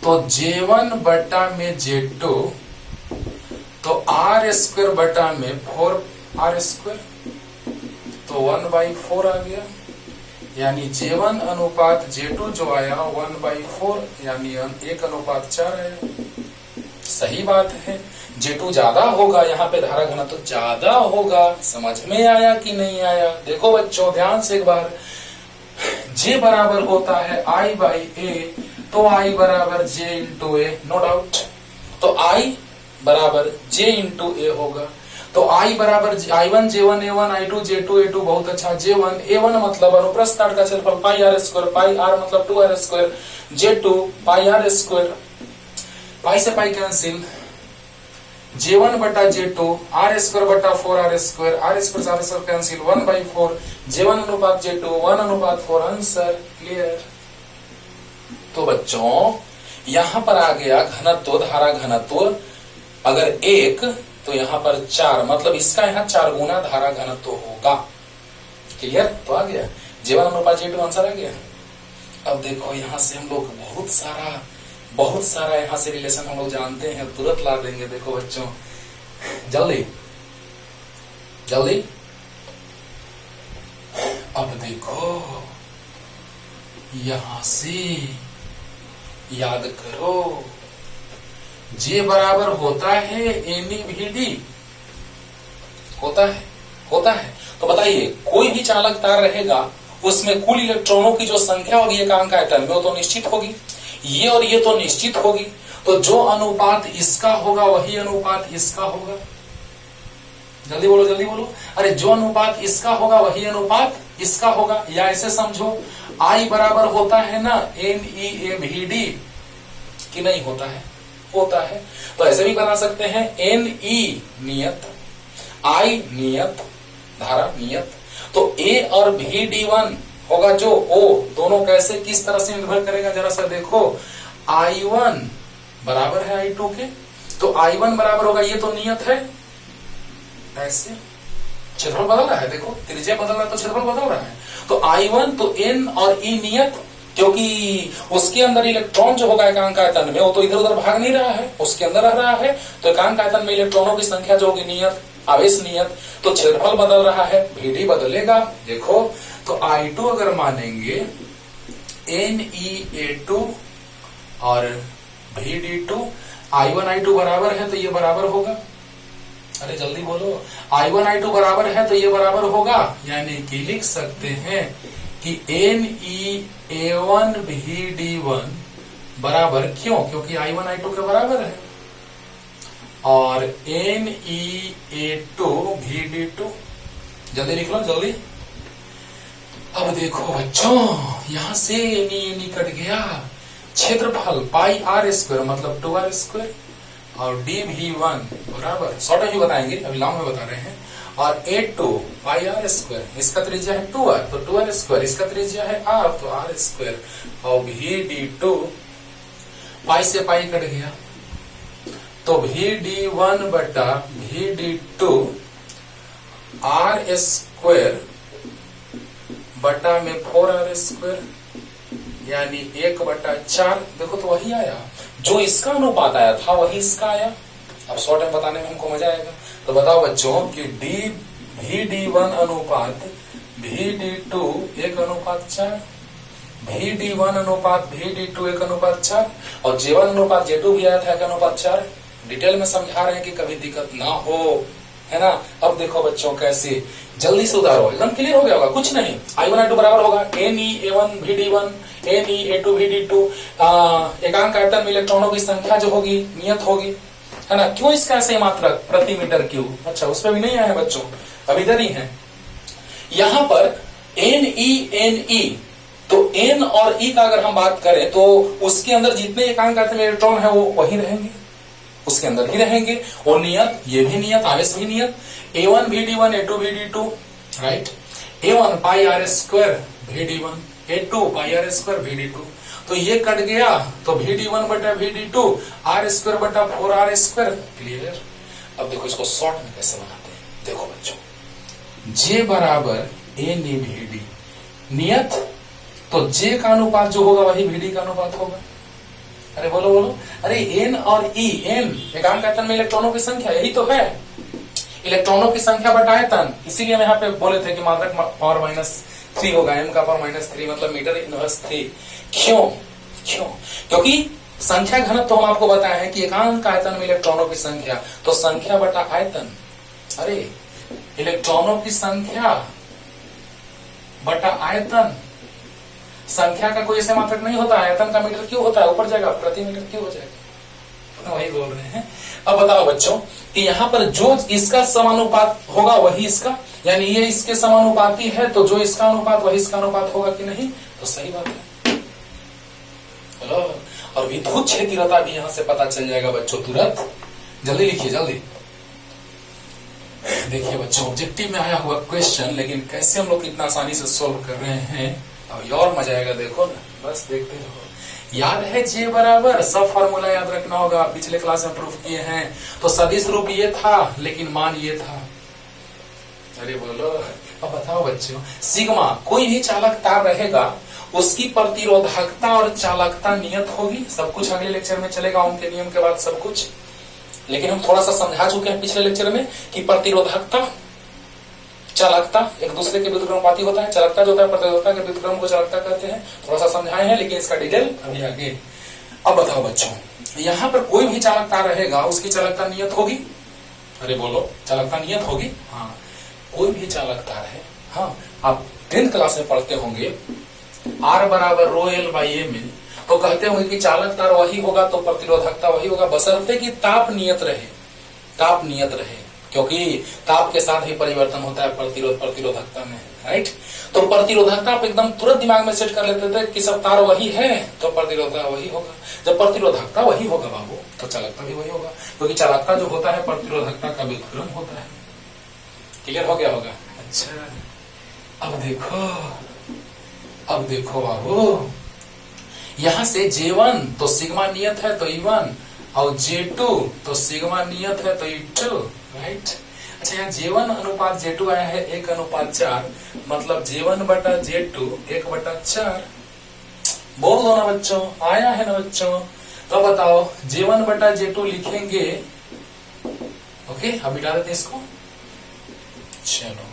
तो J1 बटा में J2, तो r² बटा में 4r², तो 1/4 आ गया। यानी J1 अनुपात J2 जो आया 1/4, यानी 1:4 आया। सही बात है, J2 ज्यादा होगा, यहाँ पे धारा घनत्व तो ज्यादा होगा। समझ में आया कि नहीं आया। देखो बच्चों ध्यान से एक बार, जे बराबर होता है I बाई ए, तो I बराबर J इंटू ए, नो डाउट। तो I बराबर J इंटू ए होगा। तो I बराबर I1 J1 A1 I2 J2 A2, बहुत अच्छा। J1 A1 मतलब अनुप्रस्थ काट का क्षेत्रफल pi R square, pi R मतलब 2r square, J2 pi R square, pi से पाई कैंसिल, J1 बटा J2 आर स्क्वायर बटा 4r square, R square R square cancel, 1/4, J1 अनुपात J2 1/4, आंसर क्लियर। तो बच्चों यहां पर आ गया घनत्व, धारा घनत्व अगर 1 तो यहां पर 4, मतलब इसका यहां 4 गुना धारा घनत्व होगा। क्लियर? तो आ गया J1 अनुपात J2, आंसर आ गया। अब देखो यहां से हम लोग बहुत सारा यहां से रिलेशन हम लोग जानते हैं, तुरंत ला देंगे। देखो बच्चों जल्दी जल्दी, अब देखो यहां से याद करो, J बराबर होता है NeVd, होता है। तो बताइए कोई भी चालक तार रहेगा उसमें कुल इलेक्ट्रॉनों की जो संख्या होगी एकांक आयतन में, वो तो निश्चित होगी, ये और ये तो निश्चित होगी। तो जो अनुपात इसका होगा वही अनुपात इसका होगा। जल्दी बोलो जल्दी बोलो। अरे जो अनुपात इसका होगा वही अनुपात इसका होगा, या ऐसे समझो I बराबर होता है ना NeVd, कि नहीं होता है? होता है। तो ऐसे भी बना सकते हैं Ne नियत, I नियत, धारा नियत। तो A और Vd1 होगा जो O, दोनों कैसे किस तरह से निर्भर करेगा जरा सा देखो। I1 बराबर है I2 के, तो I1 बराबर होगा, ये तो नियत है, ऐसे क्षेत्रफल बदल रहा है, देखो त्रिज्या बदल रहा है तो क्षेत्रफल बदल रहा है। तो I1 तो N और E नियत, क्योंकि उसके अंदर इलेक्ट्रॉन जो होगा एकांक आयतन में वो तो इधर उधर भाग नहीं रहा है, उसके अंदर रह रहा है। तो एकांक आयतन में इलेक्ट्रॉनों की संख्या जो होगी नियत, आवेश नियत, तो क्षेत्रफल बदल रहा है, Vd बदलेगा। देखो तो I2 अगर मानेंगे NeA2 और Vd2, I1 I2 बराबर है तो ये बराबर होगा। अरे जल्दी बोलो, I1 I2 बराबर है तो ये बराबर होगा, यानी कि लिख सकते हैं कि NeA1 Vd1 बराबर, क्यों? क्योंकि I1 I2 के बराबर है, और NeA2 Vd2, जल्दी लिख लो जल्दी। अब देखो बच्चों यहां से Ne कट गया, क्षेत्रफल पाई आर स्क्वायर मतलब 2r स्क्वायर, और dV1 बराबर, शॉर्ट में ही बताएंगे अभी लॉन्ग में बता रहे हैं, और A2 पाई आर स्क्वायर, इसका त्रिज्या है 2r तो 2r स्क्वायर, इसका त्रिज्या है r तो r स्क्वायर, और Vd2 पाई से पाई कट गया, तो Vd1 बटा Vd2 r स्क्वायर बटा में 4r स्क्वायर, यानी 1/4। देखो तो वही आया, जो इसका अनुपात आया था वही इसका आया। अब शॉर्ट में बताने में हमको मजा आएगा। तो बताओ बच्चों कि Vd1 अनुपात Vd2 1/4, Vd1 अनुपात Vd2 1/4, और J1 अनुपात J2 भी आया था 1/4। डिटेल में समझा रहे हैं कि कभी दिक्कत ना हो, है ना। अब देखो बच्चों कैसे, जल्दी से उधारो, एकदम क्लियर हो गया होगा, कुछ नहीं। I1 I2 बराबर होगा NeA1 Vd1 NeA2 Vd2, एकांक आयतन में इलेक्ट्रॉनों की संख्या जो होगी नियत होगी, है ना। क्यों इसका ऐसे मात्रक प्रति मीटर क्यूब, अच्छा उस पर भी नहीं आया है बच्चों, अब इधर ही है। यहां पर Ne तो N और E का अगर हम बात करें तो उसके अंदर जितने एकांक आयतन में इलेक्ट्रॉन है वो वही रहेंगे, उसके अंदर ही रहेंगे, और नियत, ये भी नियत, आवेश भी नियत। A1 Vd1 A2 Vd2, right. A1 pi R square Vd1, A2 pi R square Vd2, तो ये कट गया, तो Vd1 बटा Vd2 r स्क्वायर बटा 4r स्क्वायर, क्लियर। अब देखो इसको शॉर्ट में कैसे बनाते हैं, देखो बच्चों J बराबर NeVd, नियत, तो J का अनुपात जो होगा वही Vd का अनुपात होगा। अरे बोलो बोलो, अरे N और E, N एकांक आयतन में इलेक्ट्रॉनों की संख्या, यही तो है इलेक्ट्रॉनों की संख्या बटा आयतन, इसीलिए हम यहाँ पे बोले थे कि मात्रक पावर -3 होगा, m का पावर -3 मतलब मीटर इनवर्स 3। क्यों? क्योंकि संख्या घनत्व तो हम आपको बताया है कि एकांक आयतन में इलेक्ट्रॉनों की संख्या, तो संख्या बटा आयतन, अरे इलेक्ट्रॉनों की संख्या बटा आयतन, संख्या का कोई ऐसे मात्रक नहीं होता है। आयतन का मीटर क्यों होता है, ऊपर जाएगा, प्रति मीटर क्यों हो जाएगा, वही बोल रहे हैं। अब बताओ बच्चों कि यहाँ पर जो इसका समानुपात होगा वही इसका, यानी ये इसके समानुपाती है, तो जो इसका अनुपात वही इसका अनुपात होगा कि नहीं, तो सही बात है। हेलो, और विद्युत क्षेत्रता भी यहां से पता चल जाएगा बच्चों तुरंत। जल्दी लिखिए जल्दी। देखिए बच्चों ऑब्जेक्टिव में आया हुआ क्वेश्चन, लेकिन कैसे हम लोग कितना आसानी से सोल्व कर रहे हैं, अब और मजा आएगा, देखो ना, बस देखते रहो। याद है जे बराबर, सब फॉर्मूला याद रखना होगा, पिछले क्लास में प्रूफ किए हैं। तो सदिश रूप ये था लेकिन मान ये था। अरे बोलो, अब बताओ बच्चों, सिग्मा कोई भी चालक तार रहेगा उसकी प्रतिरोधकता और चालकता नियत होगी। सब कुछ अगले लेक्चर में चलेगा, उनके नियम के बाद सब कुछ, लेकिन हम थोड़ा सा समझा चुके हैं पिछले लेक्चर में कि प्रतिरोधकता चालकता एक दूसरे के व्युत्क्रमानुपाती होता है। चालकता जो होता है प्रतिरोधकता के व्युत्क्रम को चालकता कहते हैं। थोड़ा सा समझाए हैं, लेकिन इसका डिटेल अभी आगे। अब बताओ बच्चों, यहाँ पर कोई भी चालक तार रहेगा उसकी चालकता नियत होगी। अरे बोलो, चालकता नियत होगी। हाँ, कोई भी चालक तार है, हाँ आप 10th क्लास में पढ़ते होंगे, R बराबर रो एल बाई ए में, तो कहते होंगे कि चालक तार वही होगा तो प्रतिरोधकता वही होगा, बशर्ते कि ताप नियत रहे। ताप नियत रहे, क्योंकि ताप के साथ ही परिवर्तन होता है प्रतिरोधकता में, राइट। तो प्रतिरोधकता आप एकदम तुरंत दिमाग में सेट कर लेते थे कि सब तार वही है तो प्रतिरोधकता वही होगा। जब प्रतिरोधकता वही होगा बाबू, तो चालकता भी वही होगा, क्योंकि चालकता जो होता है प्रतिरोधकता का व्युत्क्रम होता है। क्लियर हो गया होगा। अच्छा, अब देखो बाबू, यहां से J1 तो सिग्मा नियत है तो E1, और J2 तो सिग्मा नियत है तो E2, राइट। अच्छा, यहाँ J1 अनुपात J2 आया है 1:4, मतलब J1 बटा J2 1/4। बोल दो ना बच्चों, आया है ना बच्चों। तो बताओ J1 बटा J2 लिखेंगे, ओके, अब मिटा देते इसको, चलो,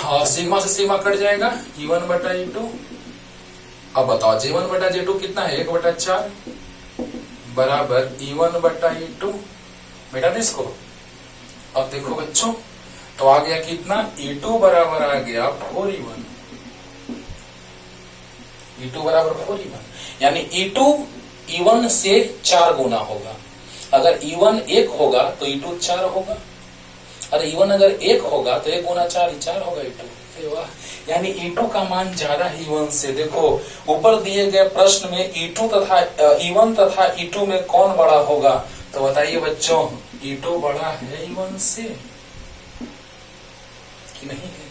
और सिग्मा से सिग्मा कट जाएगा, E1 बटा E2। अब बताओ J1 बटा J2 कितना है, 1/4 बराबर E1 बटा E2। बेटा दे इसको। अब देखो बच्चों, तो आ गया कितना, E2 बराबर आ गया 4E1। E2 बराबर 4E1, यानी E2 E1 से 4 गुना होगा। अगर E1 1 होगा तो E2 4 होगा, और E1 अगर 1 होगा तो 1 गुना 4 4 होगा E2। वाह, यानी E2 का मान ज्यादा है E1 से। देखो ऊपर दिए गए प्रश्न में E2 तथा E1 तथा E2 में कौन बड़ा होगा, तो बताइए बच्चों, E2 बड़ा है E1 से कि नहीं है?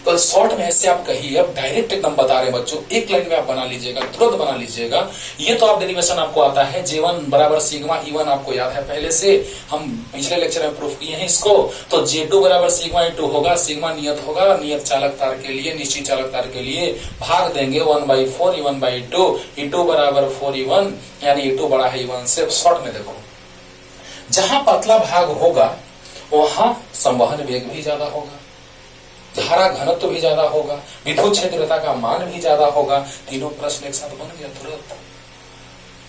तो शॉर्ट में ऐसे आप कहिए, अब डायरेक्ट एकदम बता रहे हैं बच्चों, एक लाइन में आप बना लीजिएगा, तुरंत बना लीजिएगा। ये तो आप डेरिवेशन आपको आता है, J1 बराबर सिग्मा E1 आपको याद है पहले से, हम पिछले लेक्चर में प्रूफ किए हैं इसको। तो J2 बराबर सिग्मा E2 होगा, सिग्मा नियत होगा, नियत चालक तार के लिए, निश्चित चालक तार के लिए भाग देंगे 1/4 E1/2, E2 बराबर 4E1, यानी E2 बड़ा है E1 से। शॉर्ट में देखो, जहां पतला भाग होगा वहां संवहन वेग भी ज्यादा होगा, धारा घनत्व भी ज्यादा होगा, विद्युत क्षेत्रता का मान भी ज्यादा होगा। तीनों प्रश्न एक साथ बन गया, तुरंत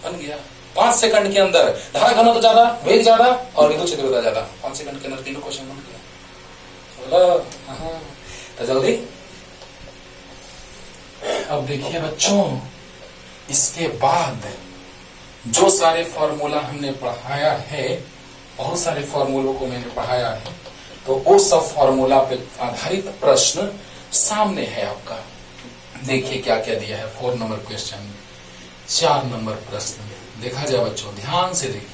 बन गया 5 सेकंड के अंदर। धारा घनत्व ज्यादा, वेग ज्यादा और विद्युत क्षेत्रता ज्यादा, 5 सेकंड के अंदर तीनों क्वेश्चन बन गया। तो जल्दी अब देखिए बच्चों, इसके बाद जो सारे फॉर्मूला हमने पढ़ाया है, बहुत सारे फॉर्मूलों को मैंने पढ़ाया है, तो वो सब फॉर्मूला पे आधारित प्रश्न सामने है आपका। देखिए क्या क्या दिया है 4 नंबर क्वेश्चन में, 4 नंबर प्रश्न में। देखा जाए बच्चों, ध्यान से देखिए।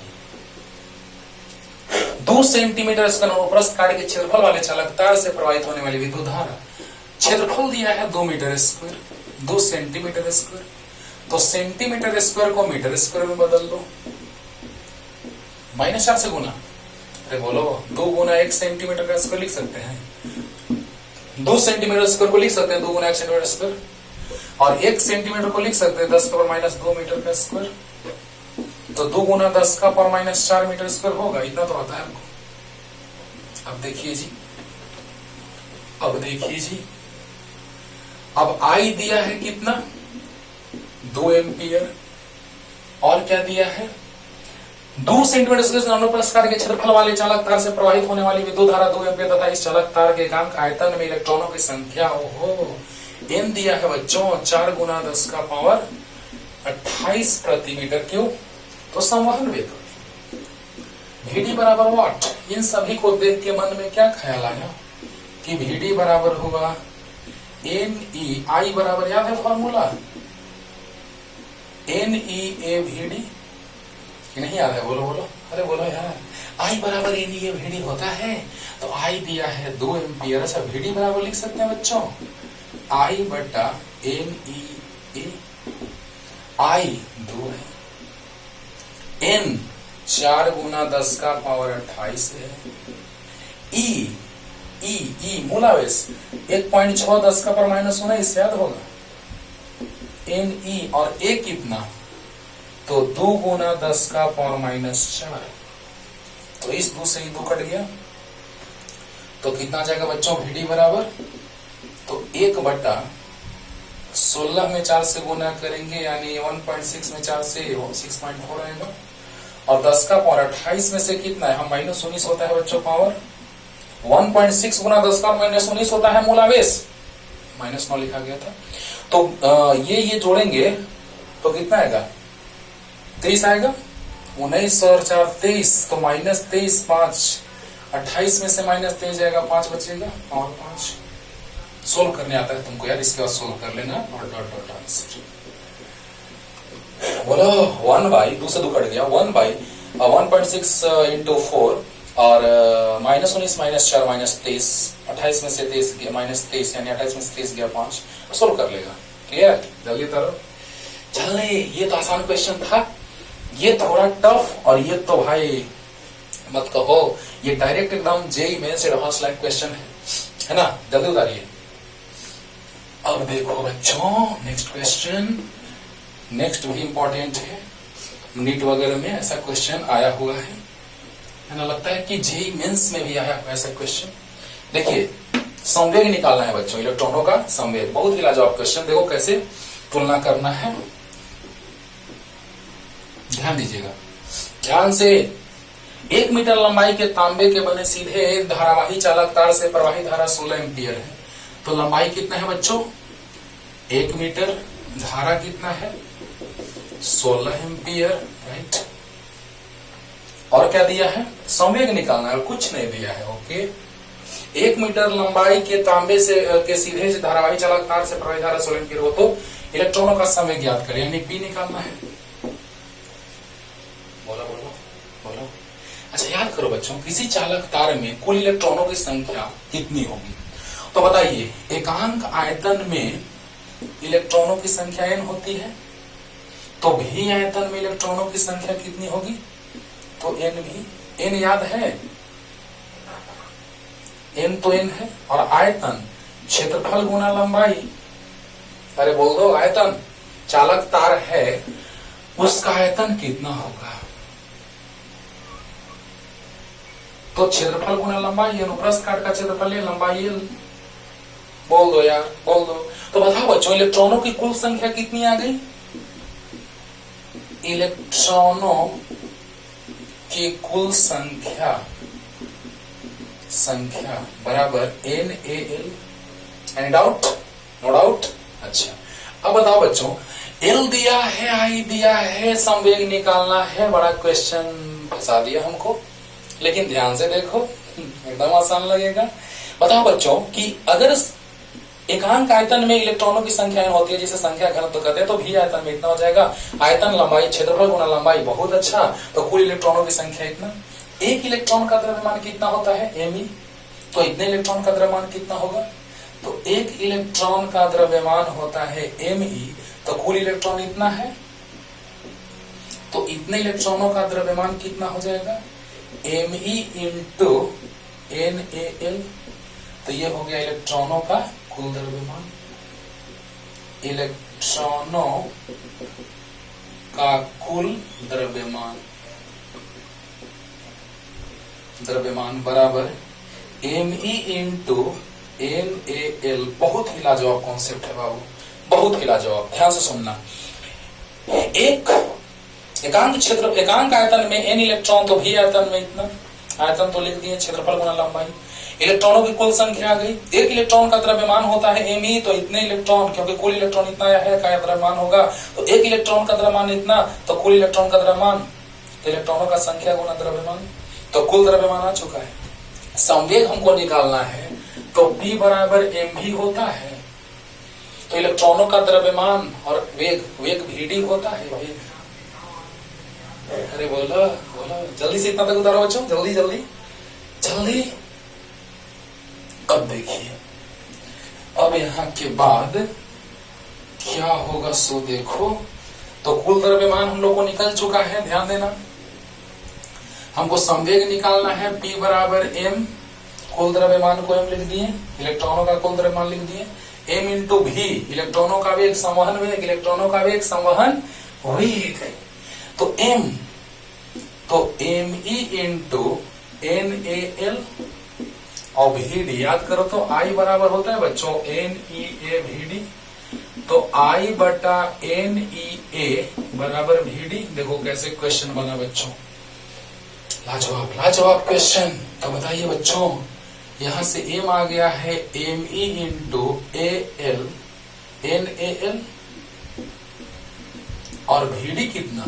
2 सेंटीमीटर इसका अनुप्रस्थ काट के क्षेत्रफल वाले चालक तार से प्रवाहित होने वाली विद्युत धारा, क्षेत्रफल दिया है 2 मीटर स्क्वायर, 2 सेंटीमीटर स्क्वायर। तो सेंटीमीटर स्क्वायर को मीटर स्क्वायर में बदल दो, -4 से गुना। अरे बोलो, 2 गुना 1 सेंटीमीटर का स्क्वायर लिख सकते हैं, 2 सेंटीमीटर स्क्वायर को लिख सकते हैं 2 गुना 1 सेंटीमीटर स्क्वायर, और 1 सेंटीमीटर को लिख सकते हैं 10⁻² मीटर का स्क्वायर। तो 2 गुना 10⁻⁴ मीटर स्क्वायर होगा, इतना तो आता है हमको। अब देखिए जी, अब आई दिया है कितना, 2 एम्पियर, और क्या दिया है, 2 सेंटीमीटर स्क्वायर अनुप्रस्थ काट के क्षेत्रफल वाले चालक तार से प्रवाहित होने वाली विद्युत धारा 2 एम्पियर तथा इस चालक तार के एकांक आयतन में इलेक्ट्रॉनों की संख्या, ओहो एन दिया है बच्चों 4 गुना 10 का पावर 28 प्रति मीटर क्यूब। तो संवहन वेग Vd बराबर व्हाट, इन सभी को देख के मन में क्या ख्याल आया कि Vd बराबर होगा NE, I बराबर याद है फॉर्मूला NEAVD कि नहीं याद है? बोलो बोलो, अरे बोलो यार। I बराबर NEAVD होता है, तो I दिया है 2 एम्पियर। अच्छा Vd बराबर लिख सकते हैं बच्चों I बटा NEA, I 2 है, N 4 गुना 10 का पावर 28 है, E मूलावेश 1.6 10 का पावर माइनस 19 याद होगा, NE और A कितना, तो 2 गुना 10 का पावर माइनस 4, तो इस 2 से ही 2 कट गया, तो कितना जाएगा बच्चों Vd बराबर, तो 1 बटा 16 में 4 से गुना करेंगे यानी 1.6 में 4 से 6.4 आएगा, और 10 का पावर 28 में से कितना है, हम माइनस 19 होता है बच्चों पावर, 1.6 गुना 10 का माइनस 19 होता है मूलावेश, माइनस 9 लिखा गया था। तो ये जोड़ेंगे तो कितना आएगा, 23 आएगा, 19 और 4 23, तो माइनस 23, 5 28 में से माइनस 23 जाएगा, 5 बचेगा और 5 सोल्व करने आता है तुमको यार, इसके बाद सोल्व कर लेना और डॉट डॉट आंसर। बोलो 1 बाई 2 से 2 कट गया, 1 बाई 1.6 इंटू 4 और माइनस 19 माइनस 4 माइनस 23, 28 में से 23 गया माइनस 23 यानी 28 में से 23 गया 5, सोल्व कर लेगा। क्लियर, जल्दी करो। चलने, ये तो आसान क्वेश्चन था, ये थोड़ा टफ, और ये तो भाई मत कहो, ये डायरेक्ट एकदम JEE mains advance like question है ना, जल्दी उतारिए। अब देखो बच्चों नेक्स्ट क्वेश्चन, नेक्स्ट भी इंपॉर्टेंट है, नीट वगैरह में ऐसा क्वेश्चन आया हुआ है ना, लगता है कि जेईई मेंस में भी आया हुआ ऐसा क्वेश्चन। देखिए संवेग निकालना है बच्चों, इलेक्ट्रॉनों का संवेग, बहुत ही लाजवाब क्वेश्चन। देखो कैसे तुलना करना है, ध्यान दीजिएगा ध्यान से। 1 मीटर लंबाई के तांबे के बने सीधे एक धारावाही चालक तार से प्रवाहित धारा 16 एम्पियर है, तो लंबाई कितना है बच्चों 1 मीटर, धारा कितना है 16 एम्पियर, राइट। और क्या दिया है, संवेग निकालना है, कुछ नहीं दिया है। ओके, 1 मीटर लंबाई के तांबे से के सीधे धारावाही चालक तार से प्रवाहित धारा 16 एम्पियर हो, तो इलेक्ट्रॉनों का संवेग ज्ञात करें, यानी पी निकालना है। बोलो बोलो बोलो। अच्छा याद करो बच्चों, किसी चालक तार में कुल इलेक्ट्रॉनों की संख्या कितनी होगी, तो बताइए एकांक आयतन में इलेक्ट्रॉनों की संख्या n होती है, तो भी आयतन में इलेक्ट्रॉनों की संख्या कितनी होगी, तो n भी, n याद है, n तो n है, और आयतन क्षेत्रफल गुना लंबाई, अरे बोल दो आयतन, चालक तार है उसका आयतन कितना होगा, तो क्षेत्रफल गुना लंबाई, अनुप्रस्थ काट का क्षेत्रफल है, लंबाई l, बोल दो यार बोल दो। तो बताओ बच्चों इलेक्ट्रॉनों की कुल संख्या कितनी आ गई, इलेक्ट्रॉनों की कुल संख्या बराबर NaL, any doubt, no doubt. अच्छा अब बताओ बच्चों, L दिया है, I दिया है, संवेग निकालना है, बड़ा क्वेश्चन फंसा दिया हमको, लेकिन ध्यान से देखो एकदम आसान लगेगा। बताओ बच्चों कि अगर एकांक आयतन में इलेक्ट्रॉनों की संख्या होती है जिसे संख्या घनत्व कहते हैं, तो भी आयतन में इतना हो जाएगा, आयतन लंबाई क्षेत्रफल गुना लंबाई, बहुत अच्छा, तो कुल इलेक्ट्रॉनों की संख्या इतना। एक इलेक्ट्रॉन का द्रव्यमान कितना होता है me, तो इतने इलेक्ट्रॉन का द्रव्यमान कितना होगा, तो एक इलेक्ट्रॉन का द्रव्यमान होता है me, तो कुल इलेक्ट्रॉन इतना है, तो इतने इलेक्ट्रॉनों का द्रव्यमान कितना हो जाएगा me इंटू NaL, तो ये हो गया इलेक्ट्रॉनों का कुल द्रव्यमान, इलेक्ट्रॉनों का कुल द्रव्यमान बराबर me इंटू NaL। बहुत ही लाजवाब कॉन्सेप्ट है बाबू, बहुत ही लाजवाब, ध्यान से सुनना। एकांक आयतन में n इलेक्ट्रॉन, तो भी आयतन में इतना, आयतन तो लिख दिए, क्षेत्रफल गुना लंबाई, इलेक्ट्रॉनों की कुल संख्या आ गई। एक इलेक्ट्रॉन का द्रव्यमान होता है me, तो इतने इलेक्ट्रॉन, क्योंकि कुल इलेक्ट्रॉन इतना है का द्रव्यमान होगा, तो एक इलेक्ट्रॉन का द्रव्यमान इतना, तो कुल इलेक्ट्रॉन का द्रव्यमान, इलेक्ट्रॉनों का संख्या गुना द्रव्यमान, तो कुल द्रव्यमान आ चुका है। संवेग हमको निकालना है, तो P बराबर mv होता है, तो इलेक्ट्रॉनों का द्रव्यमान और वेग, वेग vd होता है, वेग। अरे बोलो बोलो, जल्दी से इतना तक उतारो बच्चों, जल्दी जल्दी जल्दी। अब देखिए, अब यहाँ के बाद क्या होगा सो देखो, तो कुल द्रव्यमान हम लोग को निकल चुका है, ध्यान देना। हमको संवेग निकालना है, P बराबर m, कुल द्रव्यमान को m लिख दिए, इलेक्ट्रॉनों का कुल द्रव्यमान लिख दिए, m इंटू v, इलेक्ट्रॉनों का वेग संवहन वेग, इलेक्ट्रॉनों का वेग संवहन वेग, तो m, तो me इंटू NaL और Vd, याद करो तो I बराबर होता है बच्चों NeA/Vd, तो I बटा NeA बराबर Vd। देखो कैसे क्वेश्चन बना बच्चों, लाजवाब लाजवाब क्वेश्चन। तो बताइए बच्चों, यहां से m आ गया है Me इंटू AL NaL और Vd कितना,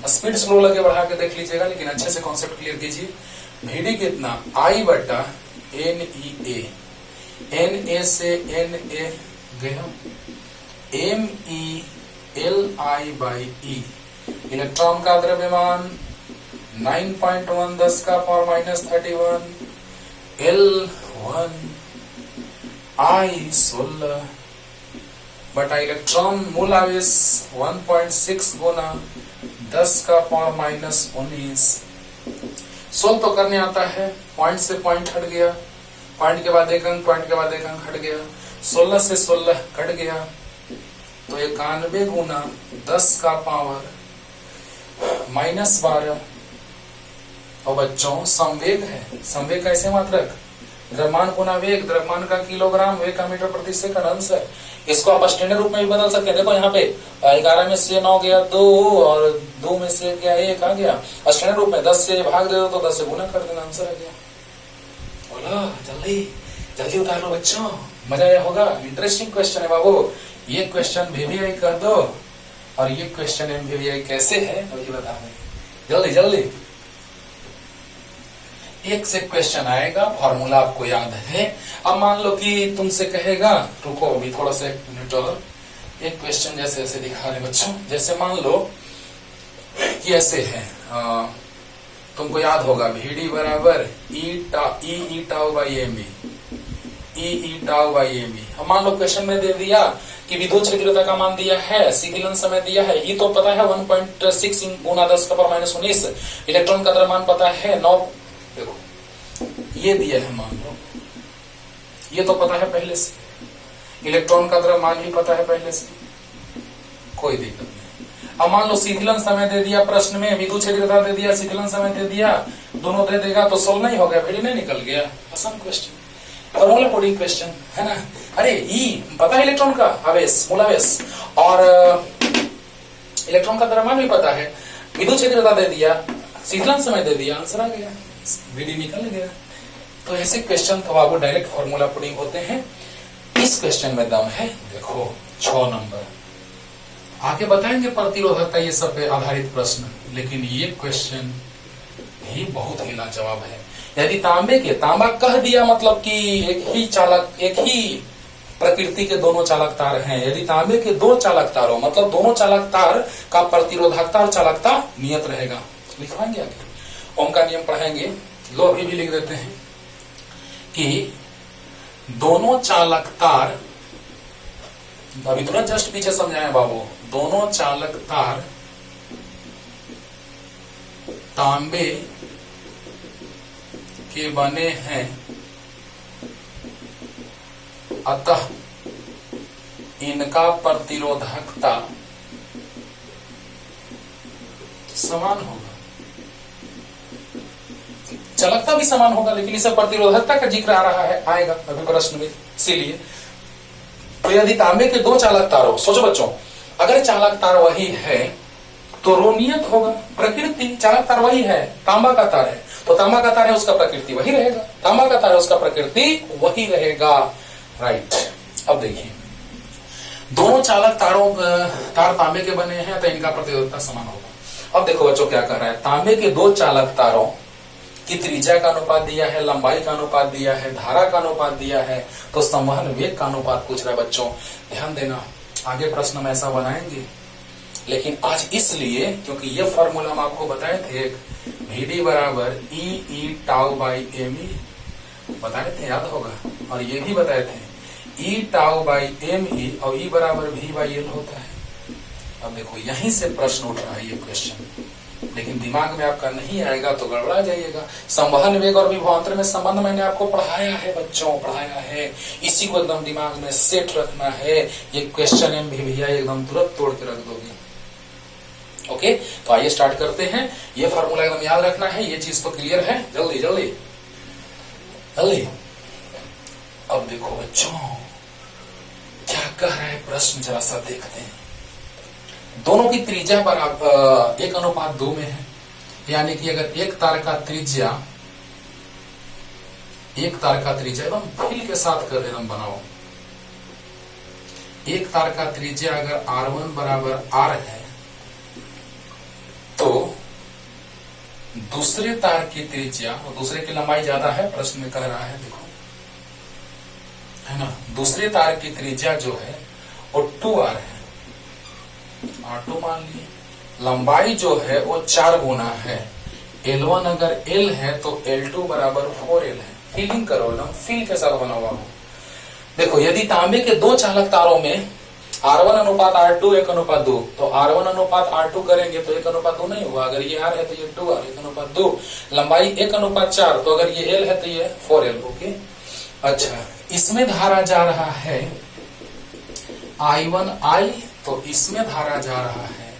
स्पीड स्लो लगे बढ़ा के देख लीजिएगा, लेकिन अच्छे से कॉन्सेप्ट क्लियर कीजिए। Vd कितना, I बटा NeA, Na से Na गया, MELI/E, इलेक्ट्रॉन का द्रव्यमान 9.1 10 का पावर माइनस 31, L1 I 16 बटा इलेक्ट्रॉन मूल आवेश 1.6 गुना 10 का पावर माइनस 19। सोल्व तो करने आता है, पॉइंट से पॉइंट हट गया, पॉइंट के बाद एक अंक, पॉइंट के बाद एक अंक हट गया, 16 से 16 कट गया, तो 91 गुना 10 का पावर माइनस 12। और बच्चों संवेग है, संवेग कैसे मात्रक, द्रव्यमान गुना वेग, द्रव्यमान का किलोग्राम, वेग का मीटर प्रति सेकंड, आंसर। इसको आप स्टैंडर्ड रूप में भी बदल सकते हैं। देखो यहाँ पे 11 में से 9 गया 2 और 2 में से क्या 1 आ गया, स्टैंडर्ड रूप में 10 से भाग दे दो तो 10 से गुना कर देना, आंसर आ गया। बोलो जल्दी जल्दी उतार लो बच्चों, मजा आया होगा। इंटरेस्टिंग क्वेश्चन है बाबू। ये क्वेश्चन VVI कर दो और ये क्वेश्चन MVVI कैसे है अभी बता दें, जल्दी जल्दी। एक से क्वेश्चन आएगा, फॉर्मूला आपको याद है। अब मान लो कि तुमसे कहेगा, रुको अभी थोड़ा सा 1 मिनट और, एक क्वेश्चन जैसे ऐसे दिखा रहे बच्चों, जैसे मान लो कि ऐसे है, तुमको याद होगा Vd बराबर E tau by M B. अब मान लो क्वेश्चन में दे दिया कि विद्युत क्षेत्रता का मान दिया है, सीखलन समय दिया है, ये तो पता है 1.6 गुना 10 का पावर माइनस 19, इलेक्ट्रॉन का द्रव्यमान पता है 9, देखो ये दिया है, मान लो ये तो पता है पहले से, इलेक्ट्रॉन का द्रव्यमान भी पता है पहले से, कोई दिक्कत नहीं। अब मान लो शीतलन समय दे दिया, प्रश्न में विद्युत क्षेत्रता दे दिया, शीतलन समय दे दिया, दोनों दे देगा तो 16 नहीं हो गया, फिर नहीं निकल गया। आसान क्वेश्चन, फॉर्मूला कोडिंग क्वेश्चन है ना। अरे ई पता है इलेक्ट्रॉन का आवेश, मूलावेश, और इलेक्ट्रॉन का द्रव्यमान भी पता है, विद्युत क्षेत्रता दे दिया, शीतलन समय दे दिया, आंसर आ गया, VD निकल गया। तो ऐसे क्वेश्चन तो आपको डायरेक्ट फॉर्मूला पुटिंग होते हैं। इस क्वेश्चन में दम है, देखो 6 नंबर आगे बताएंगे, प्रतिरोधकता ये सब पे आधारित प्रश्न, लेकिन ये क्वेश्चन भी बहुत ही लाजवाब है। यदि तांबे के, तांबा कह दिया मतलब कि एक ही चालक, एक ही प्रकृति के दोनों चालक तार हैं। यदि तांबे के 2 चालक तार हो मतलब दोनों चालक तार का प्रतिरोधकता और चालकता नियत रहेगा। लिखवाएंगे आगे, ओम का नियम पढ़ाएंगे, लो अभी भी लिख देते हैं कि दोनों चालक तार, अभी तुरंत जस्ट पीछे समझाए बाबू, दोनों चालक तार तांबे के बने हैं, अतः इनका प्रतिरोधकता समान होगा, चालकता भी समान होगा, लेकिन इसे प्रतिरोधकता का जिक्र आ रहा है, आएगा अभी प्रश्न में। इसीलिए तो यदि तांबे के 2 चालक तार हो, सोचो बच्चों, अगर चालक तार वही है तो रो नियत होगा, प्रकृति। चालक तार वही है, तांबा का तार है तो तांबा का तार है, उसका प्रकृति वही रहेगा। तांबा का तार है, उसका प्रकृति वही रहेगा। राइट। अब देखिए, दोनों चालक तार तांबे के बने हैं तो इनका प्रतिरोधकता समान होगा। अब देखो बच्चों क्या कर रहा है, तांबे के दो चालक तारों की त्रिज्या का अनुपात दिया है, लंबाई का अनुपात दिया है, धारा का अनुपात दिया है, तो संवहन वेग का अनुपात पूछ रहा है। बच्चों ध्यान देना, आगे प्रश्न हम ऐसा बनाएंगे, लेकिन आज इसलिए क्योंकि ये फॉर्मूला हम आपको बताए थे, VD बराबर ई टाउ बाई एम ई बताए थे, याद होगा। और ये भी बताए थे ई टाउ बाई एम ई और ई बराबर V बाई एल होता है। अब देखो यहीं से प्रश्न उठ रहा है ये क्वेश्चन, लेकिन दिमाग में आपका नहीं आएगा तो गड़बड़ा जाइएगा। संवहन वेग और विभवांतर में संबंध मैंने आपको पढ़ाया है बच्चों, पढ़ाया है। इसी को एकदम दिमाग में सेट रखना है। ये क्वेश्चन एम भी भैया एकदम तुरंत तोड़ के रख दोगे। ओके, तो आइए स्टार्ट करते हैं। ये फॉर्मूला एकदम याद रखना है, ये चीज तो क्लियर है। जल्दी जल्दी जल्दी। अब देखो बच्चों क्या कह रहा है प्रश्न, जरा सा देखते हैं। दोनों की त्रिज्या बराबर 1:2 में है, यानी कि अगर एक तार का त्रिज्या एकदम फील के साथ कर एकदम बनाओ, एक तार का त्रिज्या अगर R1 बराबर R है तो दूसरे तार की त्रिज्या और दूसरे की लंबाई ज्यादा है, प्रश्न में कह रहा है, देखो है ना। दूसरे तार की त्रिज्या जो है वो 2R है, R2 मान लिए। लंबाई जो है वो 4 गुना है। L1 अगर L है तो L2 बराबर 4L है। फीलिंग करो ना, फील के साथ बना हुआ हो। देखो यदि तांबे के दो चालक तारों में R1 अनुपात R2 1:2, तो R1 अनुपात R2 करेंगे तो 1:2 नहीं हुआ। अगर ये R है तो ये 2R 1:2। लंबाई 1:4, तो अगर ये L है तो ये 4L। ओके, अच्छा, इसमें धारा जा रहा है I1I, तो इसमें धारा जा रहा है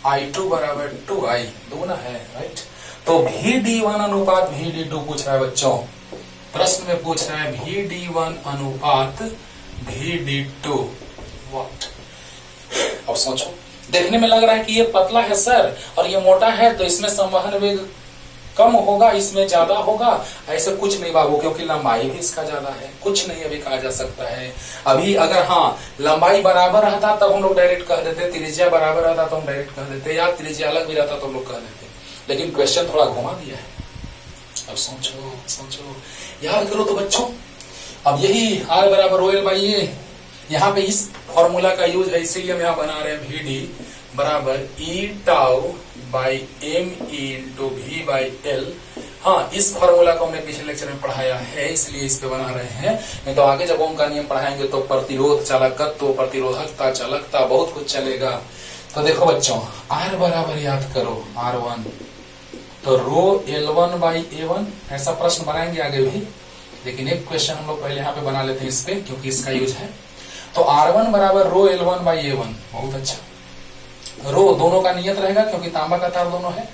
I2 बराबर 2I, दोना है। राइट, तो VD1 अनुपात VD2 पूछ रहा है बच्चों, प्रश्न में पूछ रहा है VD1 अनुपात VD2। व्हाट? अब सोचो, देखने में लग रहा है कि ये पतला है सर और ये मोटा है, तो इसमें संवहन वेग कम होगा, इसमें ज्यादा होगा। ऐसे कुछ नहीं बाबू, क्योंकि लंबाई भी इसका ज्यादा है। कुछ नहीं अभी कहा जा सकता है। अभी अगर हाँ लंबाई बराबर रहता तब हम लोग डायरेक्ट कह देते, त्रिज्या बराबर रहता तो हम डायरेक्ट कह देते, या त्रिज्या अलग भी रहता तो हम लोग कह देते, लेकिन क्वेश्चन थोड़ा घुमा दिया है। अब सोचो सोचो, याद करो तो बच्चों। अब यही R बराबर OL बाई A, यहाँ पे इस फॉर्मूला का यूज है, इसीलिए हम यहाँ बना रहे हैं VD बराबर E tau by M E into V by L। हाँ, इस फॉर्मूला को हमने पिछले लेक्चर में पढ़ाया है, इसलिए इस पे बना रहे हैं। नहीं तो आगे जब ओम का नियम पढ़ाएंगे तो प्रतिरोध, चालकत्व, प्रतिरोधकता, चालकता बहुत कुछ चलेगा। तो देखो बच्चों, R बराबर याद करो R1, तो रो L1 बाई A1, ऐसा प्रश्न बनाएंगे आगे भी, लेकिन एक क्वेश्चन हम लोग पहले यहाँ पे बना लेते हैं इस पे, क्योंकि इसका यूज है। तो R1 बराबर रो L1 बाई A1, बहुत अच्छा। रो दोनों का नियत रहेगा क्योंकि तांबा का तार दोनों है।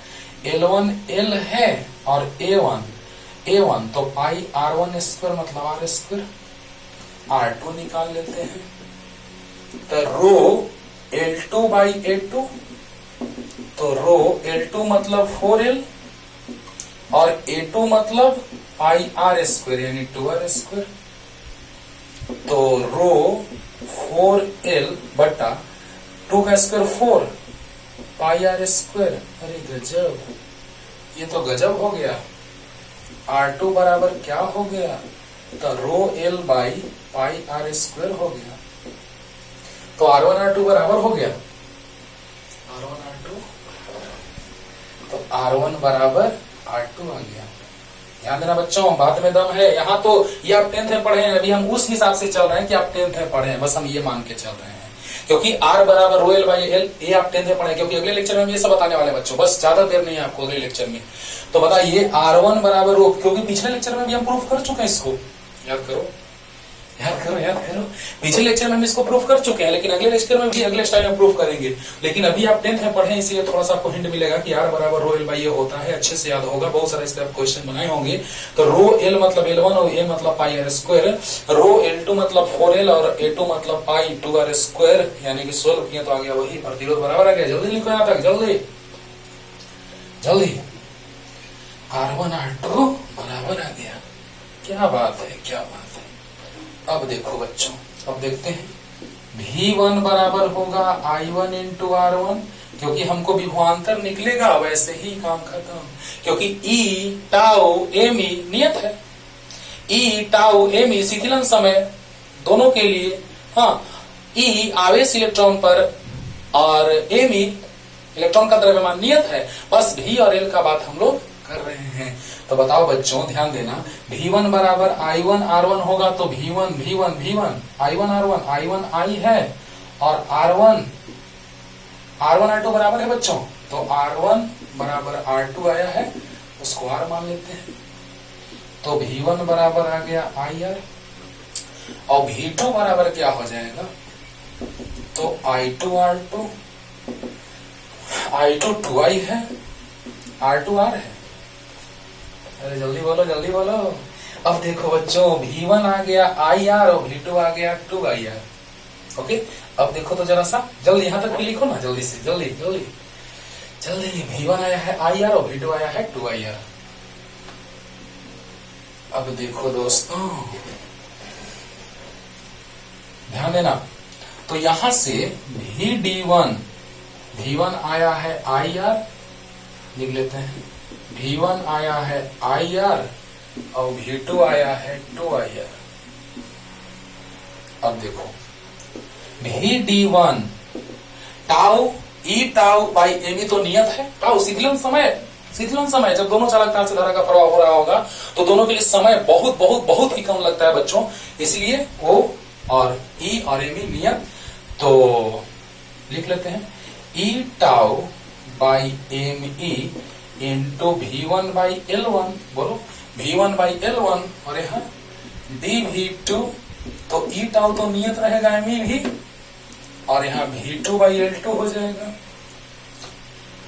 L1 L है और A1 तो पाई R1 स्क्वायर मतलब R स्क्वायर। R2 निकाल लेते हैं, तो रो L2 बाई A2, तो रो L2 मतलब 4L और A2 मतलब पाई R स्क्वायर यानी 2R स्क्वायर। तो रो 4L बटा 2 का स्क्वायर 4 पाई R स्क्वायर। अरे गजब, ये तो गजब हो गया। R2 बराबर क्या हो गया, तो रो L by pi R square हो गया। तो R1 R2 बराबर हो गया, R1 R2, तो R1 बराबर R2 आ गया। ध्यान देना बच्चों, बात में दम है। यहाँ तो ये आप 10th में पढ़े हैं, अभी हम उस हिसाब से चल रहे हैं कि आप 10th में पढ़े हैं, बस हम ये मान के चल रहे हैं। क्योंकि R बराबर रो L बाई L, ये आप 10th में पढ़े, क्योंकि अगले लेक्चर में हम ये सब बताने वाले हैं बच्चों, बस ज्यादा देर नहीं है आपको अगले लेक्चर में। तो बताइए R1 बराबर रो, क्योंकि पिछले लेक्चर में भी हम प्रूफ कर चुके हैं इसको, याद करो। याद करो। पिछले लेक्चर में हम इसको प्रूफ कर चुके हैं, लेकिन अगले लेक्चर में भी अगले स्टाइल में प्रूफ करेंगे। लेकिन अभी आप 10th में पढ़े, इसलिए थोड़ा सा आपको हिंट मिलेगा कि R बराबर रो एल बाई ए होता है, अच्छे से याद होगा। बहुत सारे इस तरह क्वेश्चन बनाए होंगे। तो रो एल मतलब L1 और ए मतलब पाई आर स्क्वायर, रो L2 मतलब 4L और A2 मतलब पाई 2R स्क्वायर, यानी कि 12 किए तो आ गया वही प्रतिरोध बराबर आ गया। जल्दी लिखो यहाँ तक, जल्दी जल्दी। R1 R2 बराबर आ गया। क्या बात है, क्या बात है। अब देखो बच्चों, अब देखते हैं V1 बराबर होगा I1 इंटू R1, क्योंकि हमको विभवांतर निकलेगा, वैसे ही काम खत्म। क्योंकि E टाउ एम ई नियत है, E टाउ एम ई शीतलन समय दोनों के लिए, हाँ E आवेश इलेक्ट्रॉन पर और एम ई इलेक्ट्रॉन का द्रव्यमान नियत है। बस V और L का बात हम लोग कर रहे हैं। तो बताओ बच्चों, ध्यान देना, V1 बराबर I1 R1 होगा तो V1 I1 R1 I1 I है, और R1 R2 बराबर है बच्चों, तो R1 बराबर R2 आया है, उसको R मान लेते हैं। तो V1 बराबर आ गया IR, और V2 बराबर क्या हो जाएगा, तो I2 R2, I2 2I है, R2 R है। अरे जल्दी बोलो, जल्दी बोलो। अब देखो बच्चों, V1 आ गया IR और V2 आ गया 2IR। ओके, अब देखो तो जरा सा जल्दी यहाँ तक लिखो ना, जल्दी से, जल्दी जल्दी जल्दी। V1 आया है IR और V2 आया है 2IR। अब देखो दोस्तों, ध्यान देना, तो यहां से V1 आया है IR, लिख लेते हैं, V1 आया है IR और V2 आया है 2IR। अब देखो VD1 tau E tau by M E तो नियत है। टाउ शीतलन समय जब दोनों चालकता से धारा का प्रवाह हो रहा होगा तो दोनों के लिए समय बहुत बहुत बहुत ही कम लगता है बच्चों, इसलिए O और E और एम ई नियत। तो लिख लेते हैं E tau by M E into V1 by L1, बोलो V1 बाई L1, और यहाँ dV2, तो E टाउ तो नियत रहेगा एम ई भी, और यहाँ V2 बाई L2 हो जाएगा।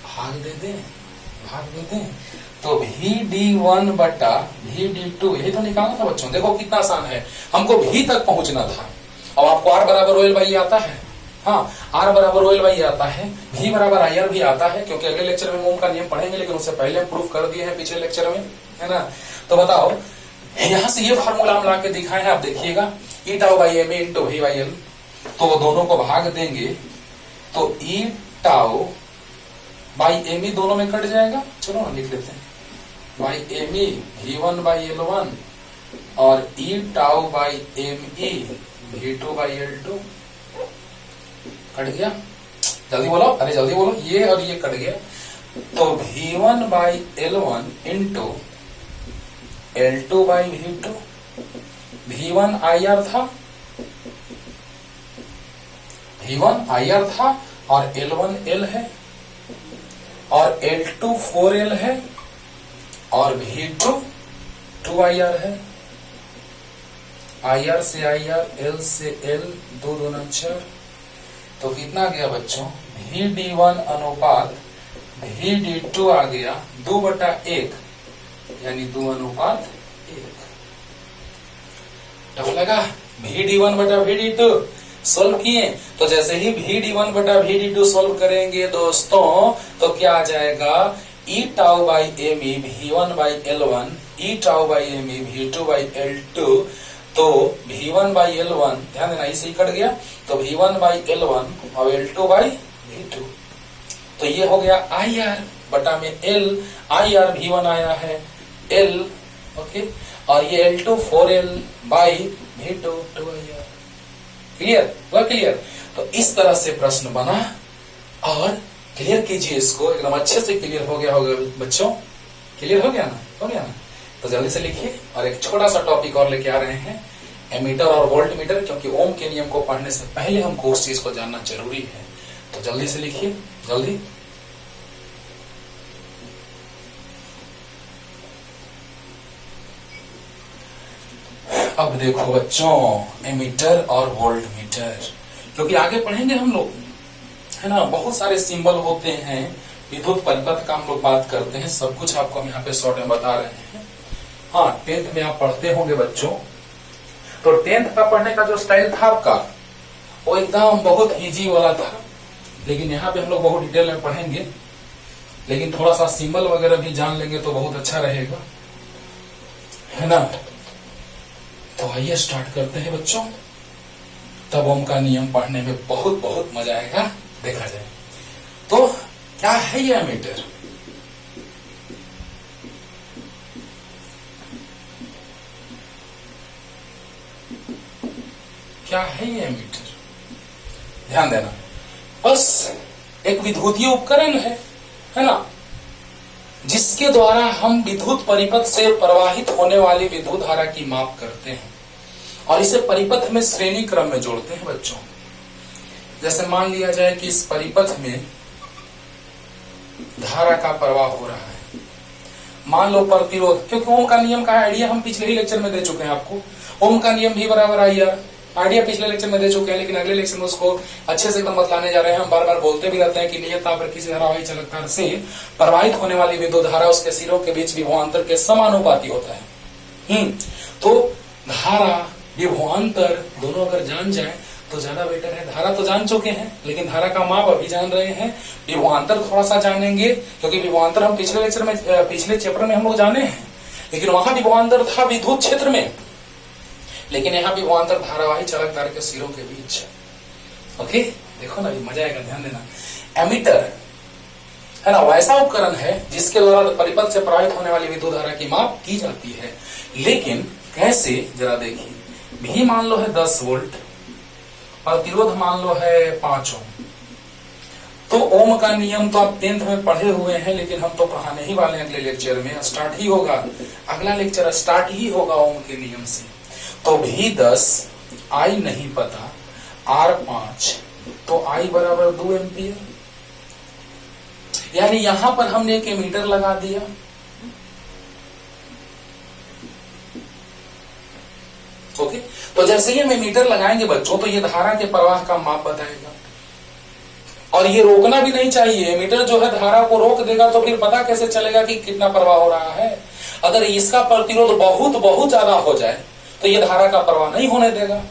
भाग दे दे, तो VD1 बटा VD2, यही तो निकालना था बच्चों। देखो कितना आसान है, हमको V तक पहुंचना था। अब आपको R बराबर OL बाई आता है, हाँ R बराबर OL बाई आता है, V बराबर IR भी आता है, क्योंकि अगले लेक्चर में ओम का नियम पढ़ेंगे, लेकिन उससे पहले हम प्रूफ कर दिए हैं पिछले लेक्चर में, है ना। तो बताओ, यहां से ये फार्मूला हम ला के दिखाए हैं, आप देखिएगा E tau by M into V by L, तो दोनों को भाग देंगे तो E टाउ बाई एम दोनों में कट जाएगा। चलो ना लिख लेते हैं, by M V1 by L1 और E tau by M V2 by L2, cut गया। जल्दी बोलो, अरे जल्दी बोलो, ये और ये कट गया। तो V1 by L1 into L2 by V2, V1 IR था और L1 L है, और L2 4L है, और V2 2IR है। IR से IR, L से L, 2 दूना 4, तो कितना गया बच्चों, VD1 अनुपात VD2 आ गया 2/1, यानी 2 अनुपात 1। टफ लगा? VD1 बटा VD2 सोल्व किए, तो जैसे ही VD1 बटा VD2 सोल्व करेंगे दोस्तों, तो क्या आ जाएगा, E tau by M E V1 by L1, E tau by M E V2 by L2, तो V1 बाई L1, ध्यान देना इसे ही कट गया, तो V1 बाई L1 और L2 बाई V2, तो ये हो गया IR बटा में L, IR V1 आया है L, ओके, और ये L2 4L by V2 2IR। Clear हुआ? क्लियर। तो इस तरह से प्रश्न बना, और क्लियर कीजिए इसको, एकदम अच्छे से क्लियर हो गया होगा बच्चों, क्लियर हो गया ना, हो गया ना। तो जल्दी से लिखिए, और एक छोटा सा टॉपिक और लेके आ रहे हैं, एमीटर और वोल्ट मीटर, क्योंकि ओम के नियम को पढ़ने से पहले हमको उस चीज को जानना जरूरी है। तो जल्दी से लिखिए, जल्दी। अब देखो बच्चों, एमीटर और वोल्ट मीटर, क्योंकि आगे पढ़ेंगे हम लोग, है ना, बहुत सारे सिंबल होते हैं, विद्युत परिपथ का हम लोग बात करते हैं, सब कुछ आपको हम यहाँ पे शॉर्ट में बता रहे हैं। हाँ, 10th में आप पढ़ते होंगे बच्चों, तो 10th का पढ़ने का जो स्टाइल था आपका वो एकदम बहुत इजी वाला था, लेकिन यहाँ पे हम लोग बहुत डिटेल में पढ़ेंगे, लेकिन थोड़ा सा सिंबल वगैरह भी जान लेंगे तो बहुत अच्छा रहेगा, है ना। तो आइए स्टार्ट करते हैं बच्चों, तब ओम का नियम पढ़ने में बहुत बहुत मजा आएगा, देखा जाए। तो क्या है ये एमीटर? क्या है ये एमीटर? ध्यान देना, बस एक विद्युतीय उपकरण है ना, जिसके द्वारा हम विद्युत परिपथ से प्रवाहित होने वाली विद्युत धारा की माप करते हैं और इसे परिपथ में श्रेणी क्रम में जोड़ते हैं बच्चों। जैसे मान लिया जाए कि इस परिपथ में धारा का प्रवाह हो रहा है, मान लो प्रतिरोध, क्योंकि ओम का नियम का आइडिया हम पिछले ही लेक्चर में दे चुके हैं आपको, ओम का नियम भी बराबर आइडिया पिछले लेक्चर में दे चुके हैं, लेकिन अगले लेक्चर में उसको अच्छे से एकदम बतलाने जा रहे हैं। हम बार बार बोलते भी रहते हैं कि नियत पर किसी धारावाही चालक तार से प्रवाहित होने वाली विद्युत धारा उसके सिरों के बीच विभवांतर के समानुपाती होता है। तो धारा विभवांतर दोनों अगर जान जाए तो ज्यादा बेटर है। धारा तो जान चुके हैं, लेकिन धारा का माप अभी जान रहे हैं, विभवांतर थोड़ा सा जानेंगे, क्योंकि विभवांतर हम पिछले चैप्टर में हम लोग जाने हैं, लेकिन वहां विभवांतर था विद्युत क्षेत्र में, लेकिन यहाँ विभवांतर धारावाही चालक तार के सिरों के बीच। ओके, देखो ना, मजा आएगा, ध्यान देना। एमीटर है ना, वैसा उपकरण है जिसके द्वारा परिपथ से प्रवाहित होने वाली विद्युत धारा की माप की जाती है। लेकिन कैसे, जरा देखिए। भी मान लो है 10 वोल्ट, प्रतिरोध मान लो है 5 ओम। तो ओम का नियम तो आप 10th में पढ़े हुए हैं, लेकिन हम तो पढ़ाने ही वाले हैं अगले लेक्चर में, स्टार्ट ही होगा, अगला लेक्चर स्टार्ट ही होगा ओम के नियम से। तो भी 10, आई नहीं पता, R 5, तो I बराबर 2 एम्पियर, यानी यहां पर हमने एक एमीटर लगा दिया। ओके, तो जैसे ही हम एमीटर लगाएंगे बच्चों, तो ये धारा के प्रवाह का माप बताएगा, और ये रोकना भी नहीं चाहिए। एमीटर जो है धारा को रोक देगा तो फिर पता कैसे चलेगा कि कितना प्रवाह हो रहा है। अगर इसका प्रतिरोध बहुत बहुत ज्यादा हो जाए तो ये धारा का प्रवाह नहीं होने देगा,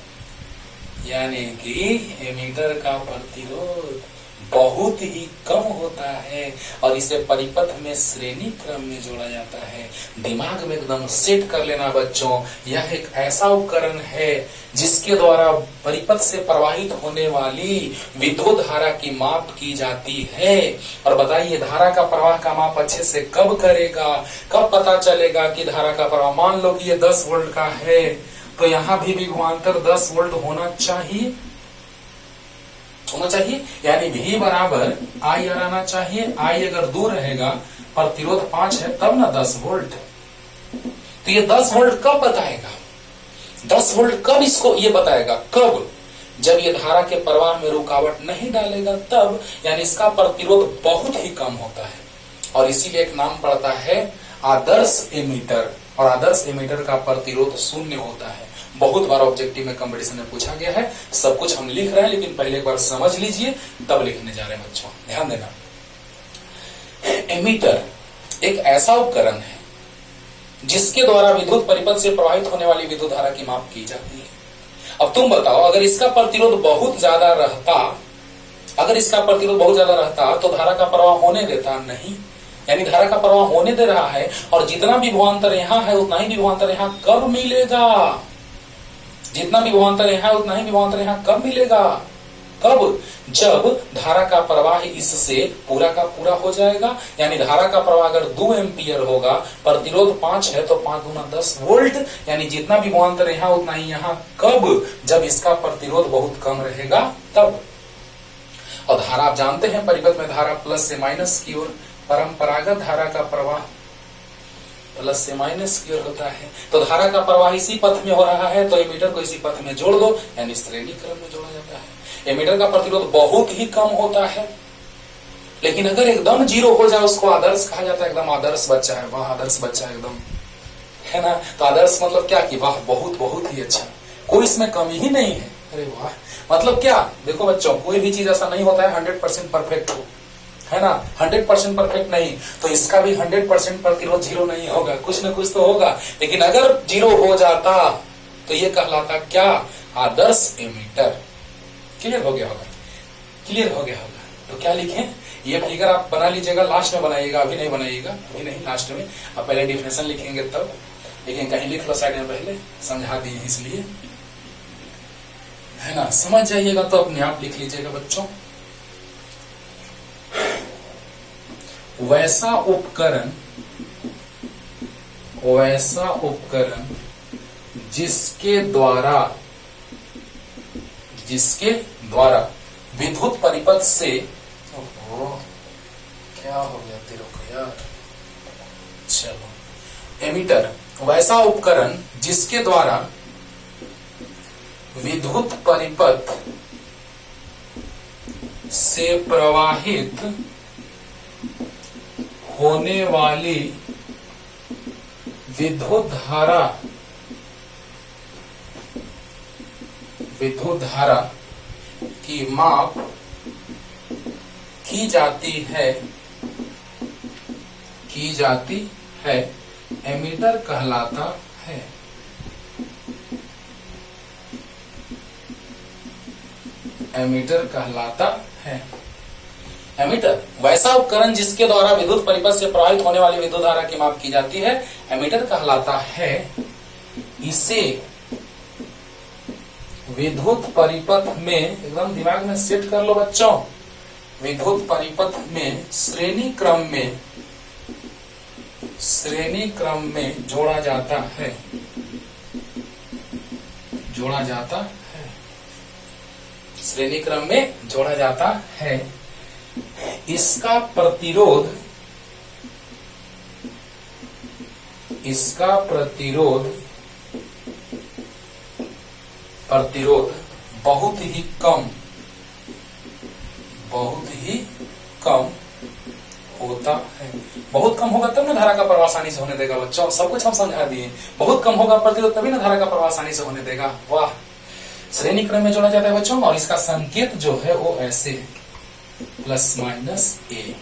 यानी कि एमीटर का प्रतिरोध बहुत ही कम होता है और इसे परिपथ में श्रेणी क्रम में जोड़ा जाता है। दिमाग में एकदम सेट कर लेना बच्चों, यह एक ऐसा उपकरण है जिसके द्वारा परिपथ से प्रवाहित होने वाली विद्युत धारा की माप की जाती है। और बताइए, धारा का प्रवाह का माप अच्छे से कब करेगा, कब पता चलेगा कि धारा का प्रवाह, मान लो कि ये 10 वोल्ट का है, तो यहाँ भी विभवांतर 10 वोल्ट होना चाहिए, यानी भी बराबर आई आना चाहिए। आई अगर दूर रहेगा, प्रतिरोध 5 है, तब ना 10 वोल्ट। तो ये 10 वोल्ट कब बताएगा, 10 वोल्ट कब इसको ये बताएगा, कब, जब ये धारा के प्रवाह में रुकावट नहीं डालेगा तब, यानी इसका प्रतिरोध बहुत ही कम होता है, और इसीलिए एक नाम पड़ता है आदर्श एमीटर, और आदर्श एमीटर का प्रतिरोध 0 होता है। बहुत बार ऑब्जेक्टिव में कंपटीशन में पूछा गया है, सब कुछ हम लिख रहे हैं, लेकिन पहले एक बार समझ लीजिए तब लिखने जा रहे हैं बच्चों, ध्यान देना। एमीटर एक ऐसा उपकरण है जिसके द्वारा विद्युत परिपथ से प्रवाहित होने वाली विद्युत धारा की माप की जाती है। अब तुम बताओ, अगर इसका प्रतिरोध बहुत ज्यादा रहता, तो धारा का प्रवाह होने देता नहीं, यानी धारा का प्रवाह होने दे रहा है, और जितना भी विभवांतर यहाँ है उतना ही विभवांतर यहाँ कब मिलेगा, जितना भी विभवांतर यहाँ है उतना ही विभवांतर यहाँ कब मिलेगा, कब, जब धारा का प्रवाह इससे पूरा का पूरा हो जाएगा। यानी धारा का प्रवाह अगर 2 एम्पियर होगा, प्रतिरोध 5 है, तो 5 गुना 10 वोल्ट, यानी जितना भी विभवांतर यहाँ उतना ही यहाँ कब, जब इसका प्रतिरोध बहुत कम रहेगा तब। और धारा आप जानते हैं, परिपथ में धारा प्लस से माइनस की ओर, परंपरागत धारा का प्रवाह प्लस से माइनस की ओर होता है, तो धारा का प्रवाह इसी पथ में हो रहा है, तो एमीटर को इसी पथ में जोड़ दो, यानी श्रेणी क्रम में जोड़ा जाता है। एमीटर का प्रतिरोध बहुत ही कम होता है, लेकिन अगर एकदम 0 हो जाए उसको आदर्श कहा जाता है, एकदम आदर्श बच्चा है, वह आदर्श बच्चा एकदम है ना। तो आदर्श मतलब क्या कि वाह बहुत बहुत ही अच्छा, कोई इसमें कमी ही नहीं है। अरे वाह, मतलब क्या, देखो बच्चों कोई भी चीज ऐसा नहीं होता है 100% परफेक्ट हो, है ना। 100% परफेक्ट नहीं, तो इसका भी 100% प्रतिरोध जीरो नहीं होगा, कुछ ना कुछ तो होगा। लेकिन अगर जीरो हो जाता तो ये कहलाता क्या, आदर्श एमीटर। क्लियर हो गया होगा, क्लियर हो गया होगा। तो क्या लिखें, ये फिगर आप बना लीजिएगा, लास्ट में बनाइएगा, अभी नहीं बनाइएगा, अभी नहीं, लास्ट में। अब पहले डिफिनेशन लिखेंगे तब, लेकिन कहीं लिख लो साइड में, पहले समझा दिए इसलिए, है ना। समझ जाइएगा तो अपने आप लिख लीजिएगा बच्चों। वैसा उपकरण जिसके द्वारा विद्युत परिपथ से, ओहो क्या हो गया तेरे को यार, चलो, एमीटर वैसा उपकरण जिसके द्वारा विद्युत परिपथ से प्रवाहित होने वाली विद्युत धारा की माप की जाती है एमीटर कहलाता है। एमीटर कहलाता है। एमीटर वैसा उपकरण जिसके द्वारा विद्युत परिपथ से प्रवाहित होने वाली विद्युत धारा की माप की जाती है, एमीटर कहलाता है। इसे विद्युत परिपथ में, एकदम दिमाग में सेट कर लो बच्चों, विद्युत परिपथ में श्रेणी क्रम में जोड़ा जाता है। श्रेणी क्रम में जोड़ा जाता है। इसका प्रतिरोध बहुत ही कम होता है। बहुत कम होगा तब ना धारा का प्रवाह आसानी से होने देगा बच्चों, सब कुछ हम समझा दिए। बहुत कम होगा प्रतिरोध, तभी ना धारा का प्रवाह आसानी से होने देगा। वाह, श्रेणी क्रम में जोड़ा जाता है बच्चों, और इसका संकेत जो है वो ऐसे प्लस माइनस ए।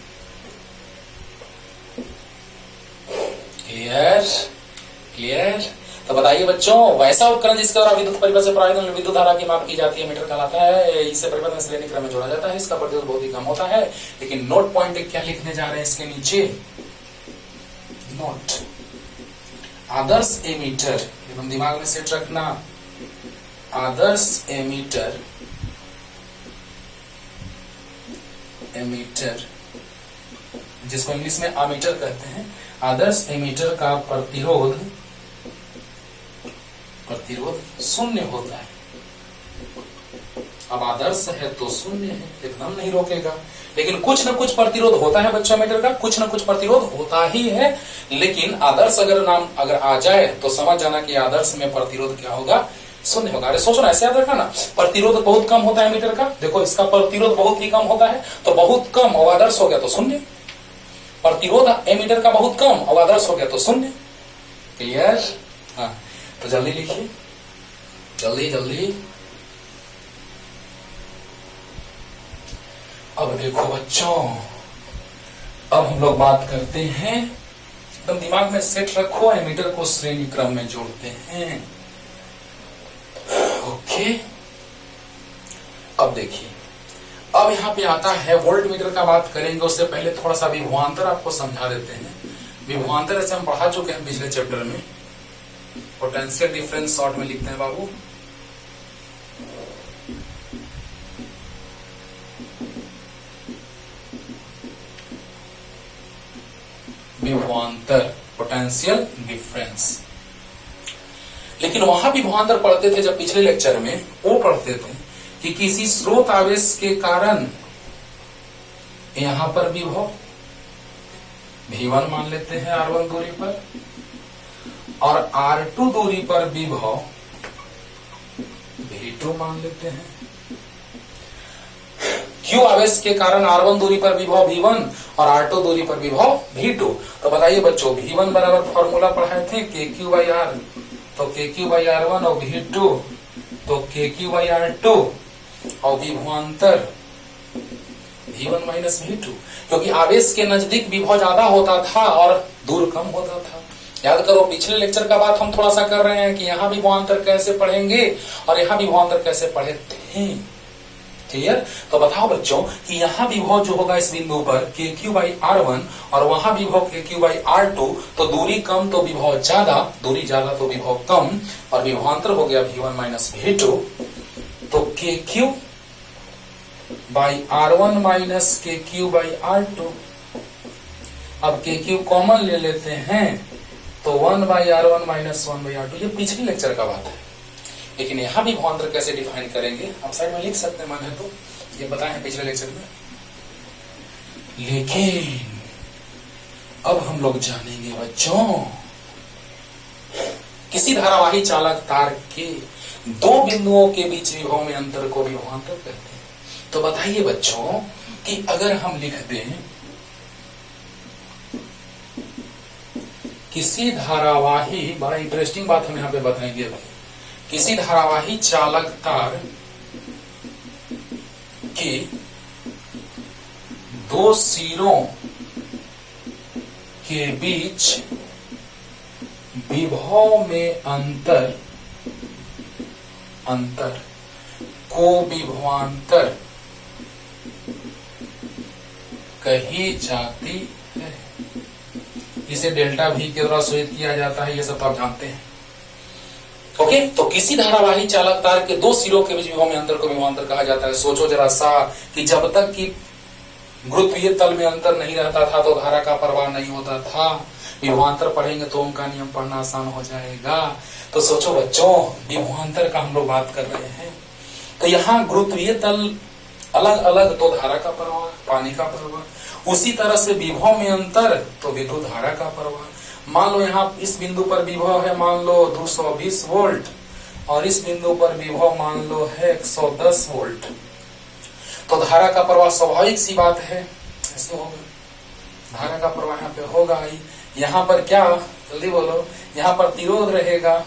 क्लियर। तो बताइए बच्चों, वैसा उपकरण जिसके द्वारा विद्युत परिपथ से प्रवाहित विद्युत धारा की माप की जाती है, मीटर कहलाता है। इसे परिपथ में श्रेणी क्रम में जोड़ा जाता है। इसका प्रतिरोध बहुत ही कम होता है। लेकिन नोट पॉइंट क्या लिखने जा रहे हैं इसके नीचे, नोट आदर्श एमीटर, एकदम दिमाग में सेट रखना। आदर्श एमीटर जिसको इंग्लिश में अमीटर कहते हैं, आदर्श एमीटर का प्रतिरोध शून्य होता है। अब आदर्श है तो शून्य है, एकदम नहीं रोकेगा। लेकिन कुछ न कुछ प्रतिरोध होता है बच्चों, मीटर का कुछ न कुछ प्रतिरोध होता ही है। लेकिन आदर्श अगर आ जाए तो समझ जाना कि आदर्श में प्रतिरोध क्या होगा, शून्य होगा। अरे सोचो ना, ऐसे याद रखना ना, प्रतिरोध बहुत कम होता है मीटर का। देखो इसका प्रतिरोध बहुत ही कम होता है, तो बहुत कम और आदर्श हो गया तो शून्य। प्रतिरोध एमीटर का बहुत कम और आदर्श हो गया तो शून्य। क्लियर? हाँ, तो जल्दी लिखिए, जल्दी। अब देखो बच्चों, अब हम लोग बात करते हैं, एकदम दिमाग में सेट रखो, एमीटर को श्रेणी क्रम में जोड़ते हैं। ओके, अब देखिए, अब यहाँ पे आता है वोल्ट मीटर का बात करेंगे। उससे पहले थोड़ा सा विभवांतर आपको समझा देते हैं। विभवांतर ऐसे हम पढ़ा चुके हैं पिछले चैप्टर में। पोटेंशियल डिफरेंस शॉर्ट में लिखते हैं बाबू। विभवांतर, पोटेंशियल डिफरेंस। लेकिन वहां भी विभवांतर पढ़ते थे जब पिछले लेक्चर में, वो पढ़ते थे कि किसी स्रोत आवेश के कारण यहां पर विभव V1 मान लेते हैं R1 दूरी पर, और R2 दूरी पर विभव V2 मान लेते हैं। Q आवेश के कारण R1 दूरी पर विभव V1 और R2 दूरी पर विभव V2। तो बताइए बच्चों, V1 बराबर फॉर्मूला पढ़ाए थे KQ/R, तो KQ/R1 और V2 तो KQ/R2 और विभवांतर V1 माइनस V2, क्योंकि आवेश के नजदीक विभव ज्यादा होता था और दूर कम होता था। याद करो, पिछले लेक्चर का बात हम थोड़ा सा कर रहे हैं कि यहाँ विभवांतर कैसे पढ़ेंगे और यहाँ विभवांतर कैसे पढ़े थे। क्लियर? तो बताओ बच्चों कि यहाँ विभव जो होगा इस बिंदु पर KQ/R1 और वहां विभव KQ/R2, तो दूरी कम तो विभव ज्यादा, दूरी ज्यादा तो विभव कम, और विभवांतर हो गया V1 माइनस V2। तो KQ/R1 माइनस KQ/R2। अब KQ कॉमन ले लेते हैं तो 1/R1 माइनस 1/R2। ये पिछले लेक्चर का बात है, लेकिन यहाँ भी विभवांतर कैसे डिफाइन करेंगे आप साइड में लिख सकते हैं, मन है तो ये बताए हैं पिछले लेक्चर में। लेकिन अब हम लोग जानेंगे बच्चों, किसी धारावाही चालक तार के दो बिंदुओं के बीच विभव में अंतर को विभवांतर कहते हैं। तो बताइए बच्चों कि अगर हम लिख दें किसी धारावाही, बड़ा इंटरेस्टिंग बात हम यहाँ पे बताएंगे अभी, किसी धारावाही चालक तार के दो सिरों के बीच विभव में अंतर को विभवांतर कही जाती है। इसे डेल्टा V के द्वारा सूचित किया जाता है, ये सब तो आप जानते हैं। ओके, तो किसी धारावाही चालक तार के दो सिरों के बीच विभव में अंतर को विभवांतर कहा जाता है। सोचो जरा सा कि जब तक कि गुरुत्वीय तल में अंतर नहीं रहता था तो धारा का प्रवाह नहीं होता था। विभवांतर पढ़ेंगे तो उनका नियम पढ़ना आसान हो जाएगा। तो सोचो बच्चों, विभवांतर का हम लोग बात कर रहे हैं, तो यहाँ गुरुत्वीय तल अलग अलग तो धारा का प्रवाह, पानी का प्रवाह, उसी तरह से विभव में अंतर तो विद्युत धारा का प्रवाह। मान लो यहाँ इस बिंदु पर विभव है मान लो 220 वोल्ट और इस बिंदु पर विभव मान लो है 110 वोल्ट, तो धारा का प्रवाह स्वाभाविक सी बात है ऐसे होगा, धारा का प्रवाह यहाँ पे होगा ही। यहाँ पर क्या, जल्दी बोलो, यहाँ पर प्रतिरोध रहेगा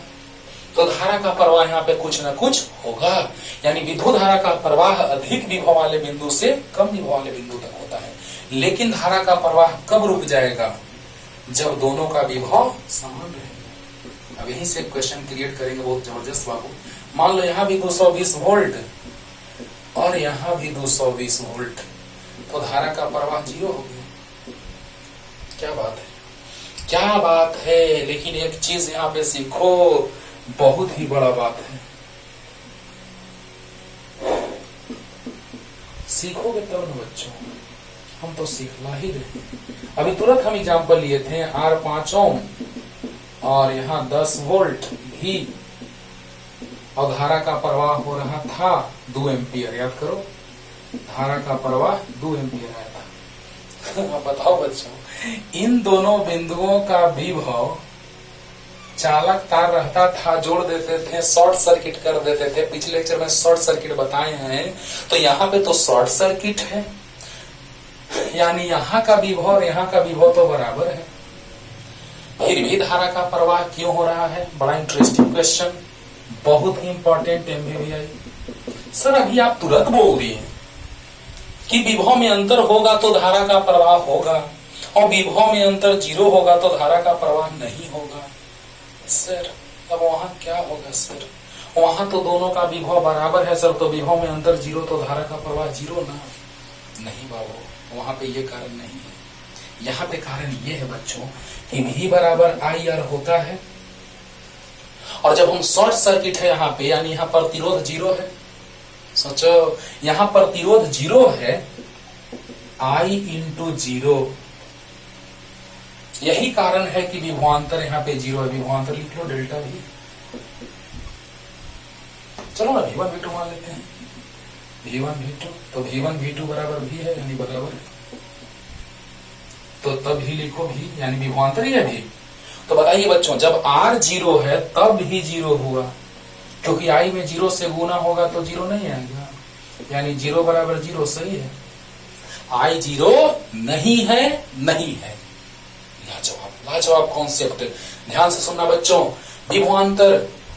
तो धारा का प्रवाह यहाँ पे कुछ न कुछ होगा। यानी विद्युत धारा का प्रवाह अधिक विभव वाले बिंदु से कम विभव वाले बिंदु तक होता है। लेकिन धारा का प्रवाह कब रुक जाएगा, जब दोनों का विभव समान रहेगा। अब यहीं से क्वेश्चन क्रिएट करेंगे बहुत जबरदस्त बाबू। मान लो यहाँ भी 220 वोल्ट और यहाँ भी 220 वोल्ट, तो धारा का प्रवाह 0 हो गया। क्या बात है, क्या बात है। लेकिन एक चीज यहाँ पे सीखो, बहुत ही बड़ा बात है, सीखोगे तब न बच्चों, हम तो सीखना ही रहे। अभी तुरंत हम एग्जाम्पल लिए थे, R 5 ओम और यहाँ 10 वोल्ट भी, और धारा का प्रवाह हो रहा था 2 एम्पियर। याद करो, धारा का प्रवाह 2 एम्पियर आया था। बताओ बच्चों, इन दोनों बिंदुओं का विभव चालक तार रहता था, जोड़ देते थे, शॉर्ट सर्किट कर देते थे। पिछले लेक्चर में शॉर्ट सर्किट बताए हैं, तो यहाँ पे तो शॉर्ट सर्किट है, यानी यहाँ का विभव और यहाँ का विभव तो बराबर है, फिर भी धारा का प्रवाह क्यों हो रहा है? बड़ा इंटरेस्टिंग क्वेश्चन, बहुत ही इंपॉर्टेंट MVVI। सर अभी आप तुरंत बोल दिए कि विभव में अंतर होगा तो धारा का प्रवाह होगा, और विभव में अंतर 0 होगा तो धारा का प्रवाह नहीं होगा। सर अब वहां क्या होगा? सर वहां तो दोनों का विभव बराबर है सर, तो विभव में अंतर 0 तो धारा का प्रवाह 0 ना? नहीं बाबू, वहां पे ये कारण नहीं है। यहाँ पे कारण ये है बच्चों कि V बराबर IR होता है, और जब हम शॉर्ट सर्किट है यहाँ पे, यानी यहाँ प्रतिरोध 0 है। सोचो यहाँ प्रतिरोध 0 है, I × 0, यही कारण है कि विभवांतर यहाँ पे 0 है। विभवांतर लिख लो डेल्टा V। चलो ना V1 V2 मान लेते हैं, V1 V2, तो V1 V2 बराबर V है, यानी बराबर है, तो तब ही लिखो V, यानी विभवांतर ही है V। तो बताइए बच्चों, जब R 0 है तब भी 0 हुआ, क्योंकि I में 0 से गुना होगा तो 0 नहीं आएगा। यानी 0 बराबर 0 सही है। I 0 नहीं है, नहीं है। लाजवाब कॉन्सेप्ट। ध्यान से सुनना बच्चों, विभवांतर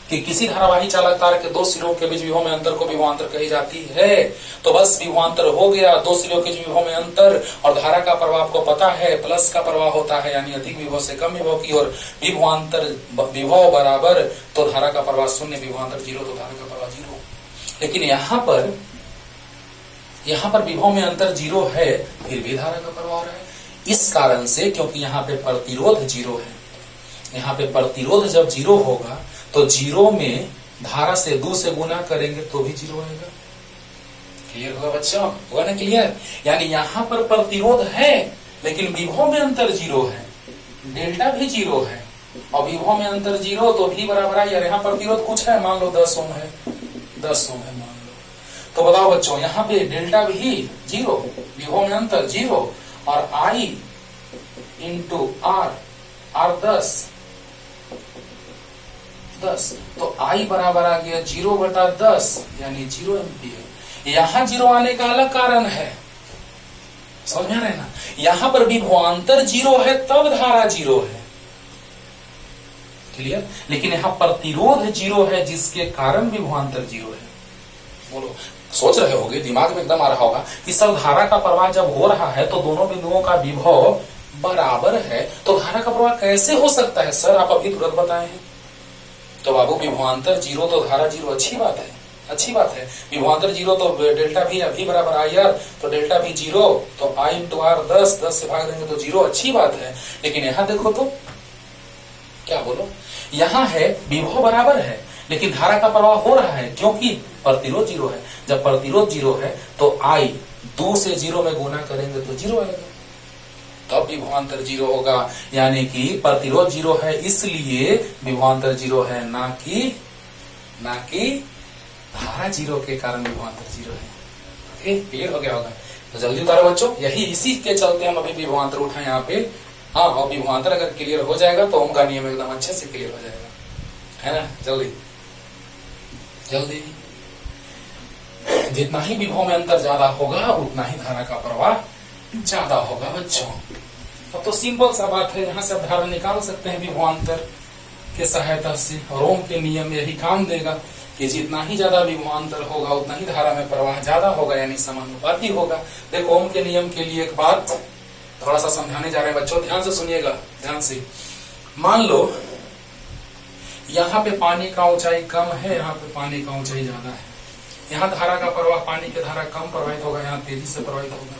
कि किसी धारावाही चालक तार के दो सिरों के बीच विभव में अंतर को विभवांतर कही जाती है। तो बस विभवांतर हो गया, दो सिरों के विभव में अंतर, और धारा का प्रवाह आपको पता है प्लस का प्रवाह होता है, यानी अधिक विभव से कम विभव की ओर विभवांतर विभव बराबर, तो धारा का प्रवाह 0, विभवांतर 0, तो धारा का प्रवाह 0। लेकिन यहाँ पर विभव में अंतर 0 है, फिर भी धारा का प्रवाह हो रहा है। इस कारण से, क्योंकि यहाँ पे प्रतिरोध 0 है। यहाँ पे प्रतिरोध जब 0 होगा तो 0 में धारा से 2 से गुना करेंगे तो भी 0 आएगा। क्लियर होगा बच्चों? होगा ना क्लियर? यानी यहाँ पर प्रतिरोध है लेकिन विभव में अंतर 0 है, डेल्टा भी 0 है, और विभव में अंतर 0 तो भी बराबर है। यार यहाँ प्रतिरोध कुछ है, मान लो 10 ओम है, 10 ओम है मान लो। तो बताओ बच्चों, यहाँ पे डेल्टा भी 0, विभव में अंतर 0, और I इंटू R 10, तो I बराबर आ गया 0/10, यानी 0 एम्पियर। यहाँ 0 आने का अलग कारण है, समझ में आ रहा है ना? यहाँ पर विभवांतर 0 है तब धारा 0 है, क्लियर? लेकिन यहाँ प्रतिरोध 0 है जिसके कारण विभवांतर 0 है। बोलो, सोच रहे होगे, दिमाग में एकदम आ रहा होगा कि सर धारा का प्रवाह जब हो रहा है तो दोनों बिंदुओं का विभव बराबर है, तो धारा का प्रवाह कैसे हो सकता है सर? आप अभी तुरंत बताए हैं। तो बाबू विभवांतर 0 तो धारा 0, अच्छी बात है, अच्छी बात है। विभवांतर 0 तो डेल्टा भी बराबर IR, तो डेल्टा भी 0, तो I इंटू R 10 से भाग देंगे तो 0, अच्छी बात है। लेकिन यहाँ देखो तो क्या बोलो, यहाँ है विभव बराबर है लेकिन धारा का प्रवाह हो रहा है क्योंकि प्रतिरोध 0 है। जब प्रतिरोध 0 है तो I 2 से 0 में गुना करेंगे तो 0 आएगा, तब विभवांतर 0 होगा। यानी कि प्रतिरोध 0 है इसलिए विभवांतर 0 है, ना कि धारा 0 के कारण विभवांतर 0 है। क्लियर हो गया होगा? तो जल्दी उतारो बच्चों, यही इसी के चलते हम अभी विभवांतर उठाए यहाँ पे। हाँ, और विभवांतर अगर क्लियर हो जाएगा तो ओम का नियम एकदम अच्छे से क्लियर हो जाएगा, है ना? जल्दी जल्दी, जितना ही विभव में अंतर ज्यादा होगा उतना ही धारा का प्रवाह ज्यादा होगा बच्चों। अब तो सिंपल सा बात है, यहाँ से आप धारा निकाल सकते हैं विभवांतर के सहायता से, और ओम के नियम यही काम देगा कि जितना ही ज्यादा विभवांतर होगा उतना ही धारा में प्रवाह ज्यादा होगा, यानी समानुपाती होगा। देखो ओम के नियम के लिए एक बात थोड़ा सा समझाने जा रहे हैं बच्चों, ध्यान से सुनिएगा, ध्यान से। मान लो यहाँ पे पानी का ऊंचाई कम है, यहाँ पे पानी का ऊंचाई ज्यादा है। यहाँ धारा का प्रवाह, पानी की धारा कम प्रवाहित होगा, यहाँ तेजी से प्रवाहित होगा।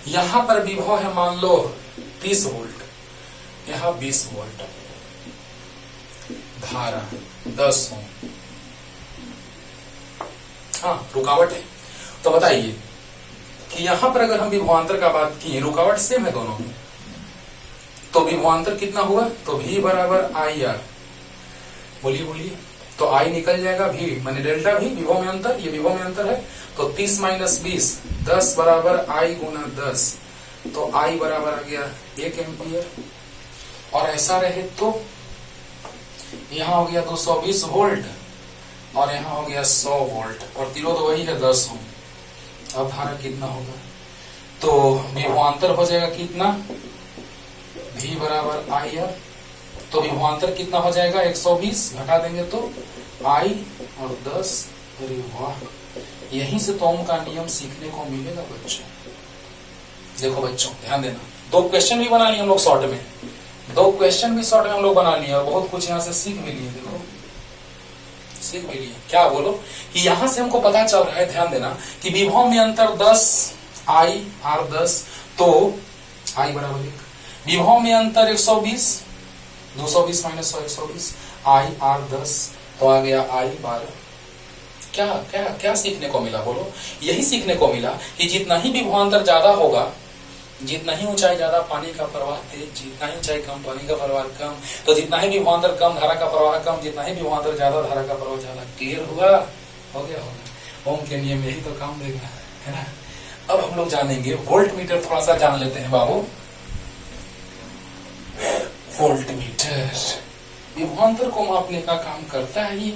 यहाँ पर विभव है मान लो 30 वोल्ट, यहाँ 20 वोल्ट, धारा 10 ओम। हाँ, रुकावट है। तो बताइए कि यहाँ पर अगर हम विभवांतर का बात किए, रुकावट सेम है दोनों में, तो विभवांतर कितना हुआ? तो V बराबर IR, बोलिए बोलिए, तो I निकल जाएगा, V माने डेल्टा भी, विभव में अंतर, ये विभव में अंतर है, तो 30 - 20, 10 बराबर I गुना 10, तो I बराबर आ गया 1 एम्पियर। और ऐसा रहे तो यहाँ हो गया 220 वोल्ट और यहाँ हो गया 100 वोल्ट, प्रतिरोध वही है 10 ओम। अब धारा कितना होगा? तो विभवांतर हो जाएगा कितना? V बराबर IR, तो विभवांतर कितना हो जाएगा? 120, घटा देंगे तो I और 10। अरे वाह, यहीं से तो ओम का नियम सीखने को मिलेगा बच्चों। देखो बच्चों ध्यान देना, 2 क्वेश्चन भी बना लिए हम लोग शॉर्ट में, 2 क्वेश्चन भी शॉर्ट में हम लोग बना लिए और बहुत कुछ यहाँ से सीख भी लिए। देखो सीख भी लिए, क्या बोलो कि यहाँ से हमको पता चल रहा है, ध्यान देना, कि विभव में अंतर 10, I R 10, तो I बराबर 1, विभव में अंतर 120, 220 - 100 120, I R 10, तो आ गया I 12। क्या क्या क्या सीखने को मिला बोलो? यही सीखने को मिला कि जितना ही विभवांतर ज्यादा होगा, जितना ही ऊंचाई ज्यादा पानी का प्रवाह तेज, जितना ही ऊंचाई कम पानी का प्रवाह कम, तो जितना ही विभवांतर कम धारा का प्रवाह कम, जितना ही विभवांतर ज्यादा धारा का प्रवाह ज्यादा। क्लियर हुआ? हो गया होगा। ओम के नियम यही तो काम देगा, है ना? अब हम लोग जानेंगे वोल्ट मीटर, थोड़ा सा जान लेते हैं बाबू। वोल्ट मीटर विभवांतर को मापने का काम करता है ये,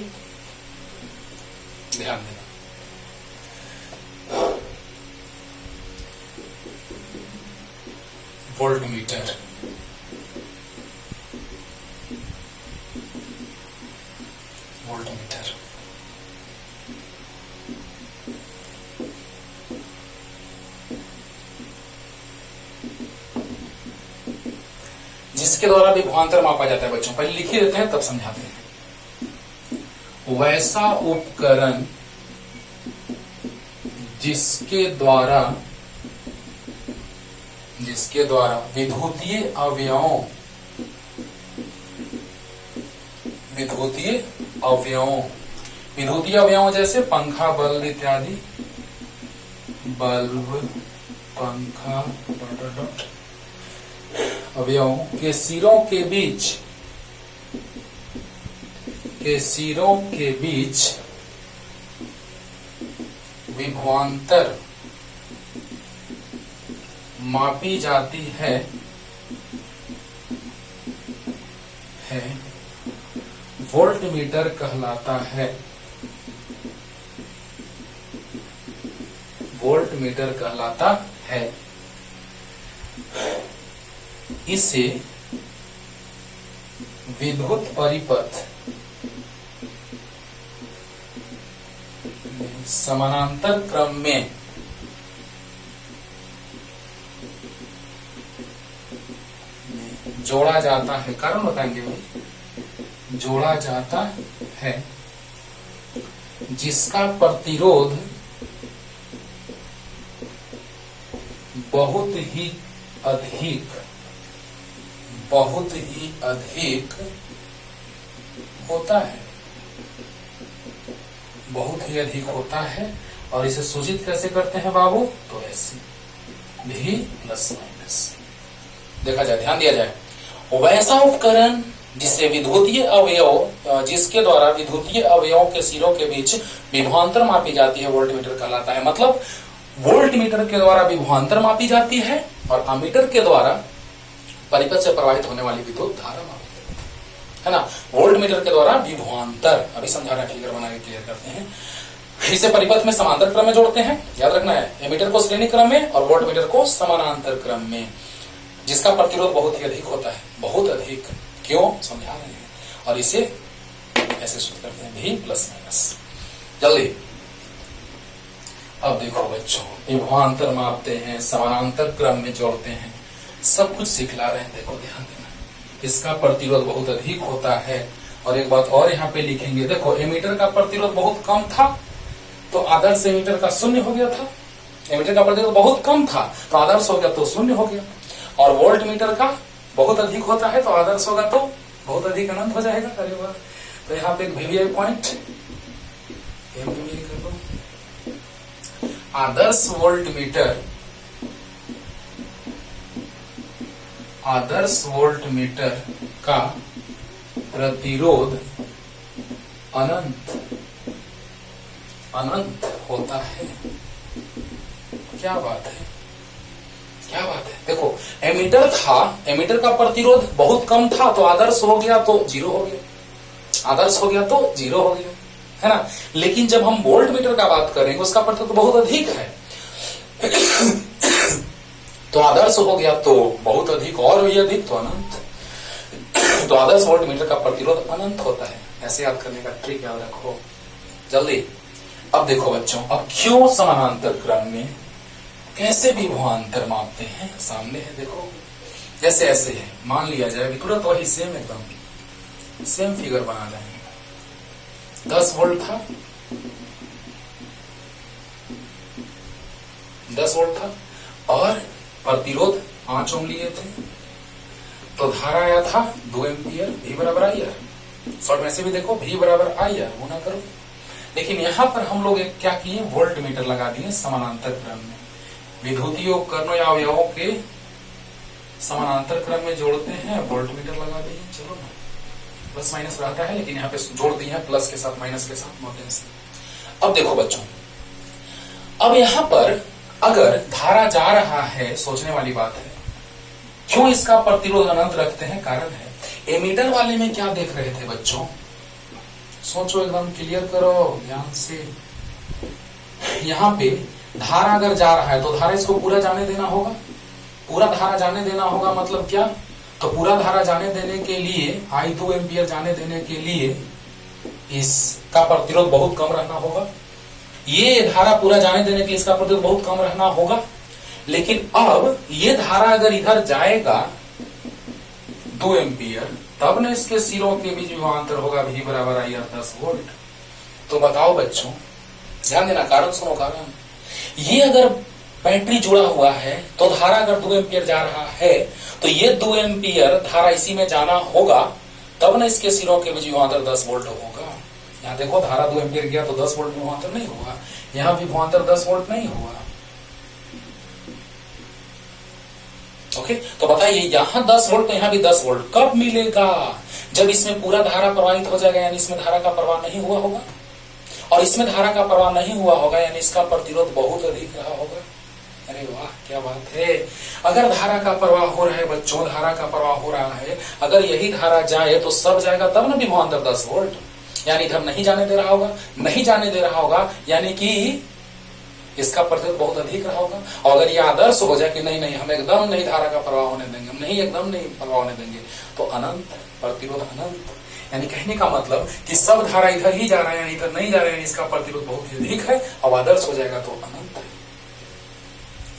ध्यान देना। वोल्टमीटर। वोल्टमीटर जिसके द्वारा विभवांतर मापा जाता है बच्चों, पहले लिख ही देते हैं तब समझाते हैं। वैसा उपकरण जिसके द्वारा विद्युतीय अवयवों विद्युतीय अवयवों जैसे पंखा, बल्ब इत्यादि, बल्ब, पंखा, अवयवों के सिरों के बीच विभवांतर मापी जाती है वोल्टमीटर कहलाता है। वोल्टमीटर कहलाता है। इसे विद्युत परिपथ समानांतर क्रम में जोड़ा जाता है। कारण बताएंगे भाई, जोड़ा जाता है जिसका प्रतिरोध बहुत ही अधिक होता है। बहुत ही अधिक होता है। और इसे सूचित कैसे करते हैं बाबू? तो ऐसे भी प्लस माइनस देखा जाए, ध्यान दिया जाए। वैसा उपकरण जिसके द्वारा विद्युतीय अवयवों के सिरों के बीच विभवांतर मापी जाती है वोल्टमीटर कहलाता है। मतलब वोल्टमीटर के द्वारा विभवांतर मापी जाती है और अमीटर के द्वारा परिपथ से प्रवाहित होने वाली विद्युत धारा मापी है ना। वोल्टमीटर के द्वारा विभवांतर, अभी समझा रहे, फिगर बना के क्लियर करते हैं। इसे परिपथ में समांतर क्रम में जोड़ते हैं, याद रखना है। एमीटर को श्रेणी क्रम में और वोल्टमीटर को समानांतर क्रम में, जिसका प्रतिरोध बहुत ही अधिक होता है। बहुत अधिक क्यों, समझा रहे हैं। और इसे ऐसे सूत्र करते हैं, भी प्लस माइनस। जल्दी अब देखो बच्चों, विभवांतर मापते हैं, समानांतर क्रम में जोड़ते हैं, सब कुछ सिखला रहे हैं। देखो ध्यान देना, इसका प्रतिरोध बहुत अधिक होता है। और एक बात और यहाँ पे लिखेंगे, देखो एमीटर का प्रतिरोध बहुत कम था तो आदर्श एमीटर का शून्य हो गया था। एमीटर का प्रतिरोध बहुत कम था तो आदर्श हो गया तो शून्य हो गया। और वोल्टमीटर का बहुत अधिक होता है तो आदर्श होगा तो बहुत अधिक अनंत हो जाएगा। अरे वाह, तो यहाँ पे एक वीवीआई पॉइंट कर दो। आदर्श वोल्टमीटर का प्रतिरोध अनंत होता है। क्या बात है, क्या बात है। देखो एमीटर था, एमीटर का प्रतिरोध बहुत कम था तो आदर्श हो गया तो जीरो हो गया, आदर्श हो गया तो जीरो हो गया, है ना। लेकिन जब हम वोल्टमीटर का बात करेंगे उसका प्रतिरोध बहुत अधिक है तो आदर्श हो गया तो बहुत अधिक, और भी अधिक तो अनंत। तो आदर्श वोल्टमीटर का प्रतिरोध अनंत होता है। ऐसे याद करने का ट्रिक याद रखो जल्दी। अब देखो बच्चों, अब क्यों समानांतर क्रम में कैसे विभवांतर मापते हैं, सामने है देखो। जैसे ऐसे है, मान लिया जाए कि तुरंत वही सेम एकदम सेम फिगर बना रहे हैं। 10 वोल्ट था, 10 वोल्ट था और प्रतिरोध 5 ओम लिए थे तो धारा आया था 2 एम्पियर। V बराबर आई आर, शॉर्ट में से भी देखो V बराबर आई आर, गुना करो। लेकिन यहां पर हम लोग क्या किए, वोल्टमीटर लगा दिए समानांतर क्रम में। विद्युतीय उपकरणों या अवयवों के समानांतर क्रम में जोड़ते हैं, वोल्टमीटर लगा दिए। चलो ना, प्लस माइनस रहता है लेकिन यहाँ पे जोड़ दिए हैं प्लस के साथ माइनस के साथ, नो टेंशन। अब देखो बच्चों, अब यहां पर अगर धारा जा रहा है, सोचने वाली बात है, क्यों इसका प्रतिरोध अनंत रखते हैं, कारण है। एमीटर वाले में क्या देख रहे थे बच्चों, सोचो, एकदम क्लियर करो ध्यान से। यहां पे धारा अगर जा रहा है तो धारा इसको पूरा जाने देना होगा, पूरा धारा जाने देना होगा मतलब क्या, तो पूरा धारा जाने देने के लिए I 2 एम्पियर जाने देने के लिए इसका प्रतिरोध बहुत कम रहना होगा। ये धारा पूरा जाने देने के लिए इसका प्रतिरोध बहुत कम रहना होगा। लेकिन अब ये धारा अगर इधर जाएगा 2 एम्पियर, तब न इसके सिरों के बीच विभवांतर होगा V बराबर I R 10 वोल्ट। तो बताओ बच्चों, ध्यान देना, कारण सुनो कारण। ये अगर बैटरी जुड़ा हुआ है तो धारा अगर 2 एम्पियर जा रहा है तो ये 2 एम्पियर धारा इसी में जाना होगा, तब ना इसके सिरों के बीच विभवांतर 10 वोल्ट होगा। यहाँ देखो धारा 2 एम्पियर गया तो 10 वोल्ट विभवांतर नहीं हुआ, यहाँ विभवांतर 10 वोल्ट नहीं हुआ। ओके, तो बताइए यहाँ 10 वोल्ट तो यहाँ भी 10 वोल्ट कब मिलेगा, जब इसमें पूरा धारा प्रवाहित हो जाएगा, यानी इसमें धारा का प्रवाह नहीं हुआ होगा, और इसमें धारा का प्रवाह नहीं हुआ होगा यानी इसका प्रतिरोध बहुत अधिक रहा होगा। अरे वाह क्या बात है। अगर धारा का प्रवाह हो रहा है बच्चों, धारा का प्रवाह हो रहा है, अगर यही धारा जाए तो सब जाएगा, तब ना विभवांतर 10 वोल्ट, यानी इधर नहीं जाने दे रहा होगा, नहीं जाने दे रहा होगा, यानी कि इसका प्रतिरोध बहुत अधिक रहा होगा। और अगर ये आदर्श हो जाए कि नहीं नहीं हम एकदम नहीं धारा का प्रवाह होने देंगे, हम नहीं एकदम नहीं प्रवाह होने देंगे, तो अनंत प्रतिरोध अनंत, यानी कहने का मतलब कि सब धारा इधर ही जा रहा है यानी इधर नहीं जा रहा है, यानी इसका प्रतिरोध बहुत ही अधिक है, और आदर्श हो जाएगा तो अनंत है।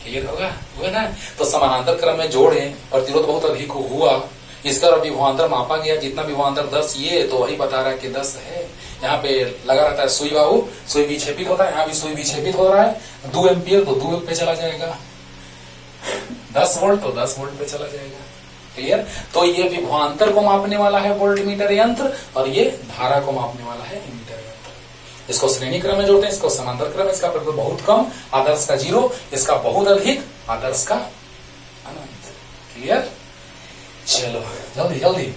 क्लियर होगा, हुआ ना। तो समानांतर क्रम में जोड़े, प्रतिरोध बहुत अधिक हुआ, इसका विभवांतर मापा गया, जितना विभवांतर 10 ये तो वही बता रहा है कि 10 है। यहाँ पे लगा रहता है सुई बाहु, सुई विक्षेपित होता है, यहाँ भी सुई विक्षेपित हो रहा है। 2 एम्पियर तो 2 पे चला जाएगा, 10 वोल्ट तो 10 वोल्ट पे चला जाएगा। क्लियर। तो ये विभवांतर को मापने वाला है वोल्टमीटर यंत्र, और ये धारा को मापने वाला है एमीटर यंत्र। इसको श्रेणी क्रम में जोड़ते हैं, इसको समांतर क्रम में, इसका प्रतिरोध बहुत कम, आदर्श का 0, इसका बहुत अधिक, आदर्श का अनंत। क्लियर। चलो जल्दी जल्दी।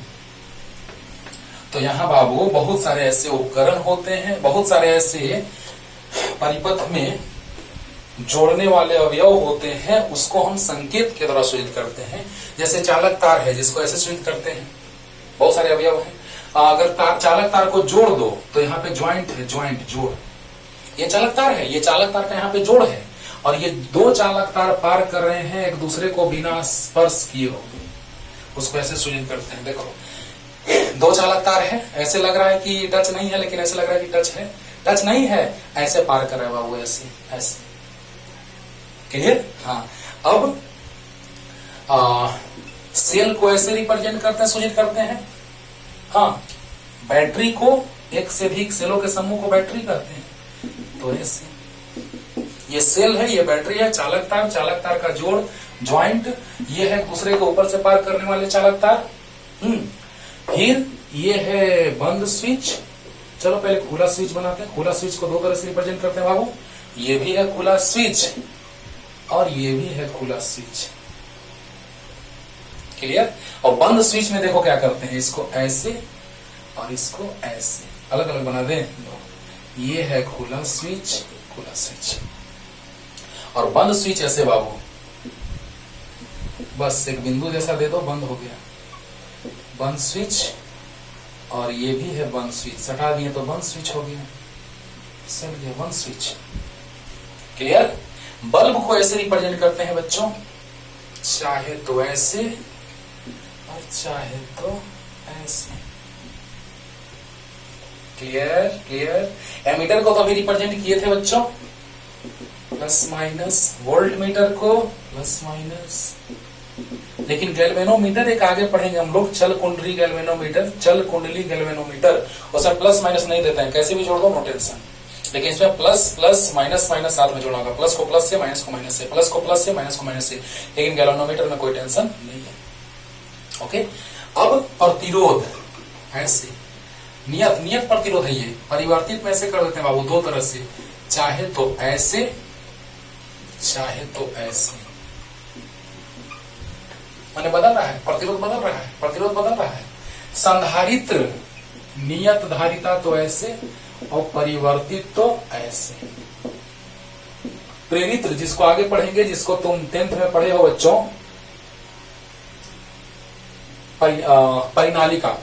तो यहाँ बाबू बहुत सारे ऐसे उपकरण होते हैं, बहुत सारे ऐसे परिपथ में जोड़ने वाले अवयव होते हैं, उसको हम संकेत के द्वारा सूचित करते हैं। जैसे चालक तार है जिसको ऐसे सूचित करते हैं, बहुत सारे अवयव हैं। अगर चालक तार को जोड़ दो तो यहाँ पे ज्वाइंट है, ज्वाइंट जोड़, ये चालक तार है, ये चालक तार का यहाँ पे जोड़ है, और ये 2 चालक तार पार कर रहे हैं एक दूसरे को बिना स्पर्श किए हो, उसको ऐसे सूचित करते हैं। देखो 2 चालक तार है, ऐसे लग रहा है कि टच नहीं है, लेकिन ऐसे लग रहा है कि टच है, टच नहीं है, ऐसे पार कर रहा है बाबू, ऐसे ऐसे। क्लियर। हाँ, अब सेल को ऐसे रिप्रेजेंट करते हैं, सूचित करते हैं। हाँ, बैटरी को एक से अधिक सेलों के समूह को बैटरी कहते हैं, तो ऐसे ये सेल है, ये बैटरी है, चालक तार का जोड़ ज्वाइंट, ये है दूसरे को ऊपर से पार करने वाले चालक तार। फिर ये है बंद स्विच। चलो पहले खुला स्विच बनाते हैं। खुला स्विच को 2 तरह से रिप्रेजेंट करते हैं बाबू, ये भी है खुला स्विच और ये भी है खुला स्विच। क्लियर। और बंद स्विच में देखो क्या करते हैं, इसको ऐसे और इसको ऐसे अलग अलग बना दें। ये है खुला स्विच, खुला स्विच, और बंद स्विच ऐसे बाबू, बस एक बिंदु जैसा दे दो, बंद हो गया बंद स्विच। और ये भी है बंद स्विच, सटा दिए तो बंद स्विच हो गया, सट गया बंद स्विच। क्लियर। बल्ब को ऐसे रिप्रेजेंट करते हैं बच्चों, चाहे तो ऐसे और चाहे तो ऐसे। Clear clear. एमीटर को तो अभी रिप्रेजेंट किए थे बच्चों, प्लस माइनस, वोल्ट मीटर को प्लस माइनस, लेकिन गैल्वेनोमीटर एक आगे पढ़ेंगे हम लोग, चल कुंडली गैल्वेनोमीटर, चल कुंडली गैल्वेनोमीटर, उसमें प्लस माइनस नहीं देते हैं, कैसे भी जोड़ दो नो टेंशन, लेकिन इसमें प्लस प्लस माइनस माइनस साथ में जोड़ा होगा, प्लस को प्लस से, माइनस को माइनस से, प्लस को प्लस से, माइनस को माइनस से, लेकिन गैल्वेनोमीटर में कोई टेंशन नहीं है। ओके। अब प्रतिरोध ऐसे, नियत प्रतिरोध है, ये परिवर्तित में ऐसे कर देते हैं बाबू 2 तरह से, चाहे तो ऐसे चाहे तो ऐसे, माने बदल रहा है, प्रतिरोध बदल रहा है, प्रतिरोध बदल रहा है। संधारित्र नियत धारिता तो ऐसे और परिवर्तित तो ऐसे। प्रेरित्र जिसको आगे पढ़ेंगे, जिसको तुम 10th में पढ़े हो बच्चों, परिनालिका,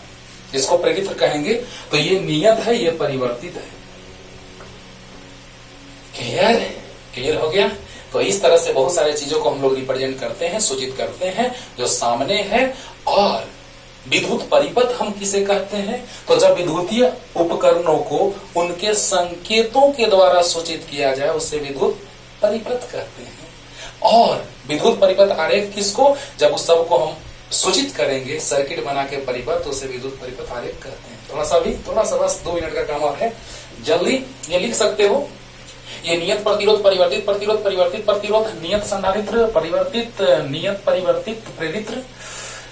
जिसको प्रेरित्र कहेंगे, तो ये नियत है, ये परिवर्तित है। क्लियर क्लियर हो गया। तो इस तरह से बहुत सारे चीजों को हम लोग रिप्रेजेंट करते हैं, सूचित करते हैं जो सामने है। और विद्युत परिपथ हम किसे कहते हैं? तो जब विद्युतीय उपकरणों को उनके संकेतों के द्वारा सूचित किया जाए उसे विद्युत परिपथ कहते हैं। और विद्युत परिपथ आरेख किसको? जब उस सब को हम सूचित करेंगे सर्किट बना के परिपथ, तो उसे विद्युत परिपथ आरेख कहते हैं। थोड़ा सा बस 2 मिनट का काम और है, जल्दी ये लिख सकते हो। ये नियत प्रतिरोध, परिवर्तित प्रतिरोध, परिवर्तित प्रतिरोध, नियत संधारित्र, परिवर्तित नियत परिवर्तित प्रेरित्र,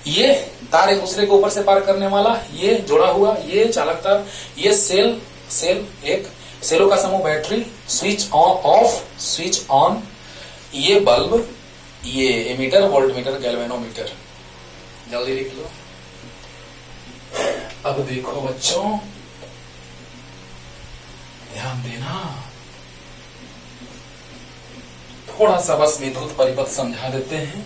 ये तार एक दूसरे के ऊपर से पार करने वाला, ये जोड़ा हुआ, ये चालक तार, ये सेल एक सेलों का समूह, battery, switch off switch on, ये बल्ब, ये एमीटर, वोल्टमीटर, गैल्वेनोमीटर। जल्दी लिख लो। अब देखो बच्चों, ध्यान देना, थोड़ा सा बस विद्युत परिपथ समझा देते हैं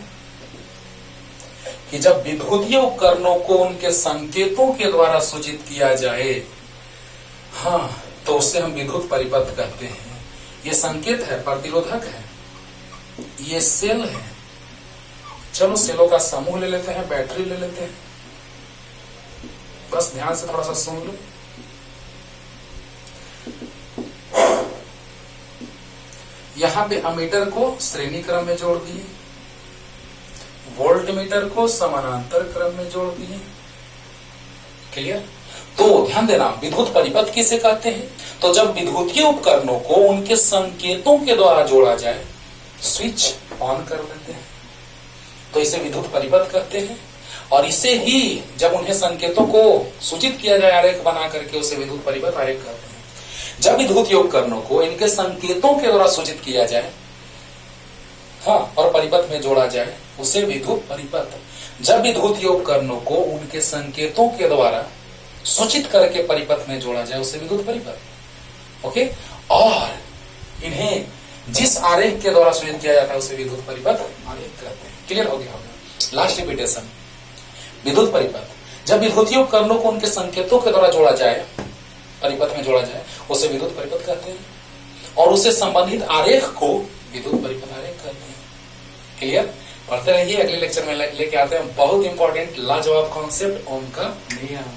कि जब विद्युतीय उपकरणों को उनके संकेतों के द्वारा सूचित किया जाए, हाँ, तो उसे हम विद्युत परिपथ कहते हैं। ये संकेत है, प्रतिरोधक है, ये सेल है। चलो सेलों का समूह ले लेते हैं, बैटरी ले लेते हैं, बस ध्यान से थोड़ा सा सुन लो। यहां पे अमीटर को श्रेणी क्रम में जोड़ दिए, वोल्टमीटर को समानांतर क्रम में जोड़ दिए। क्लियर? तो ध्यान देना, विद्युत परिपथ किसे कहते हैं? तो जब विद्युतीय उपकरणों को उनके संकेतों के द्वारा जोड़ा जाए, स्विच ऑन कर देते हैं, तो इसे विद्युत परिपथ कहते हैं। और इसे ही जब उन्हें संकेतों को सूचित किया जाए आरेख बना करके, उसे विद्युत परिपथ आरेख कहते हैं। जब विद्युतीय उपकरणों को इनके संकेतों के द्वारा सूचित किया जाए, हाँ, और परिपथ में जोड़ा जाए, उसे विद्युत परिपथ। जब विद्युतीय उपकरणों को उनके संकेतों के द्वारा सूचित करके परिपथ में जोड़ा जाए, उसे विद्युत परिपथ। ओके, और इन्हें जिस आरेख के द्वारा सूचित किया जाता है उसे विद्युत परिपथ आरेख कहते हैं। क्लियर हो गया होगा? लास्ट रिपीटेशन, विद्युत परिपथ जब विद्युतीय उपकरणों को उनके संकेतों के द्वारा जोड़ा जाए, परिपथ में जोड़ा जाए, उसे विद्युत परिपथ कहते हैं। और उससे संबंधित आरेख को विद्युत परिपथ आरेख कहते हैं। क्लियर? पढ़ते रहिए, अगले लेक्चर में लेके आते हैं बहुत इंपॉर्टेंट लाजवाब कॉन्सेप्ट, ओम का नियम।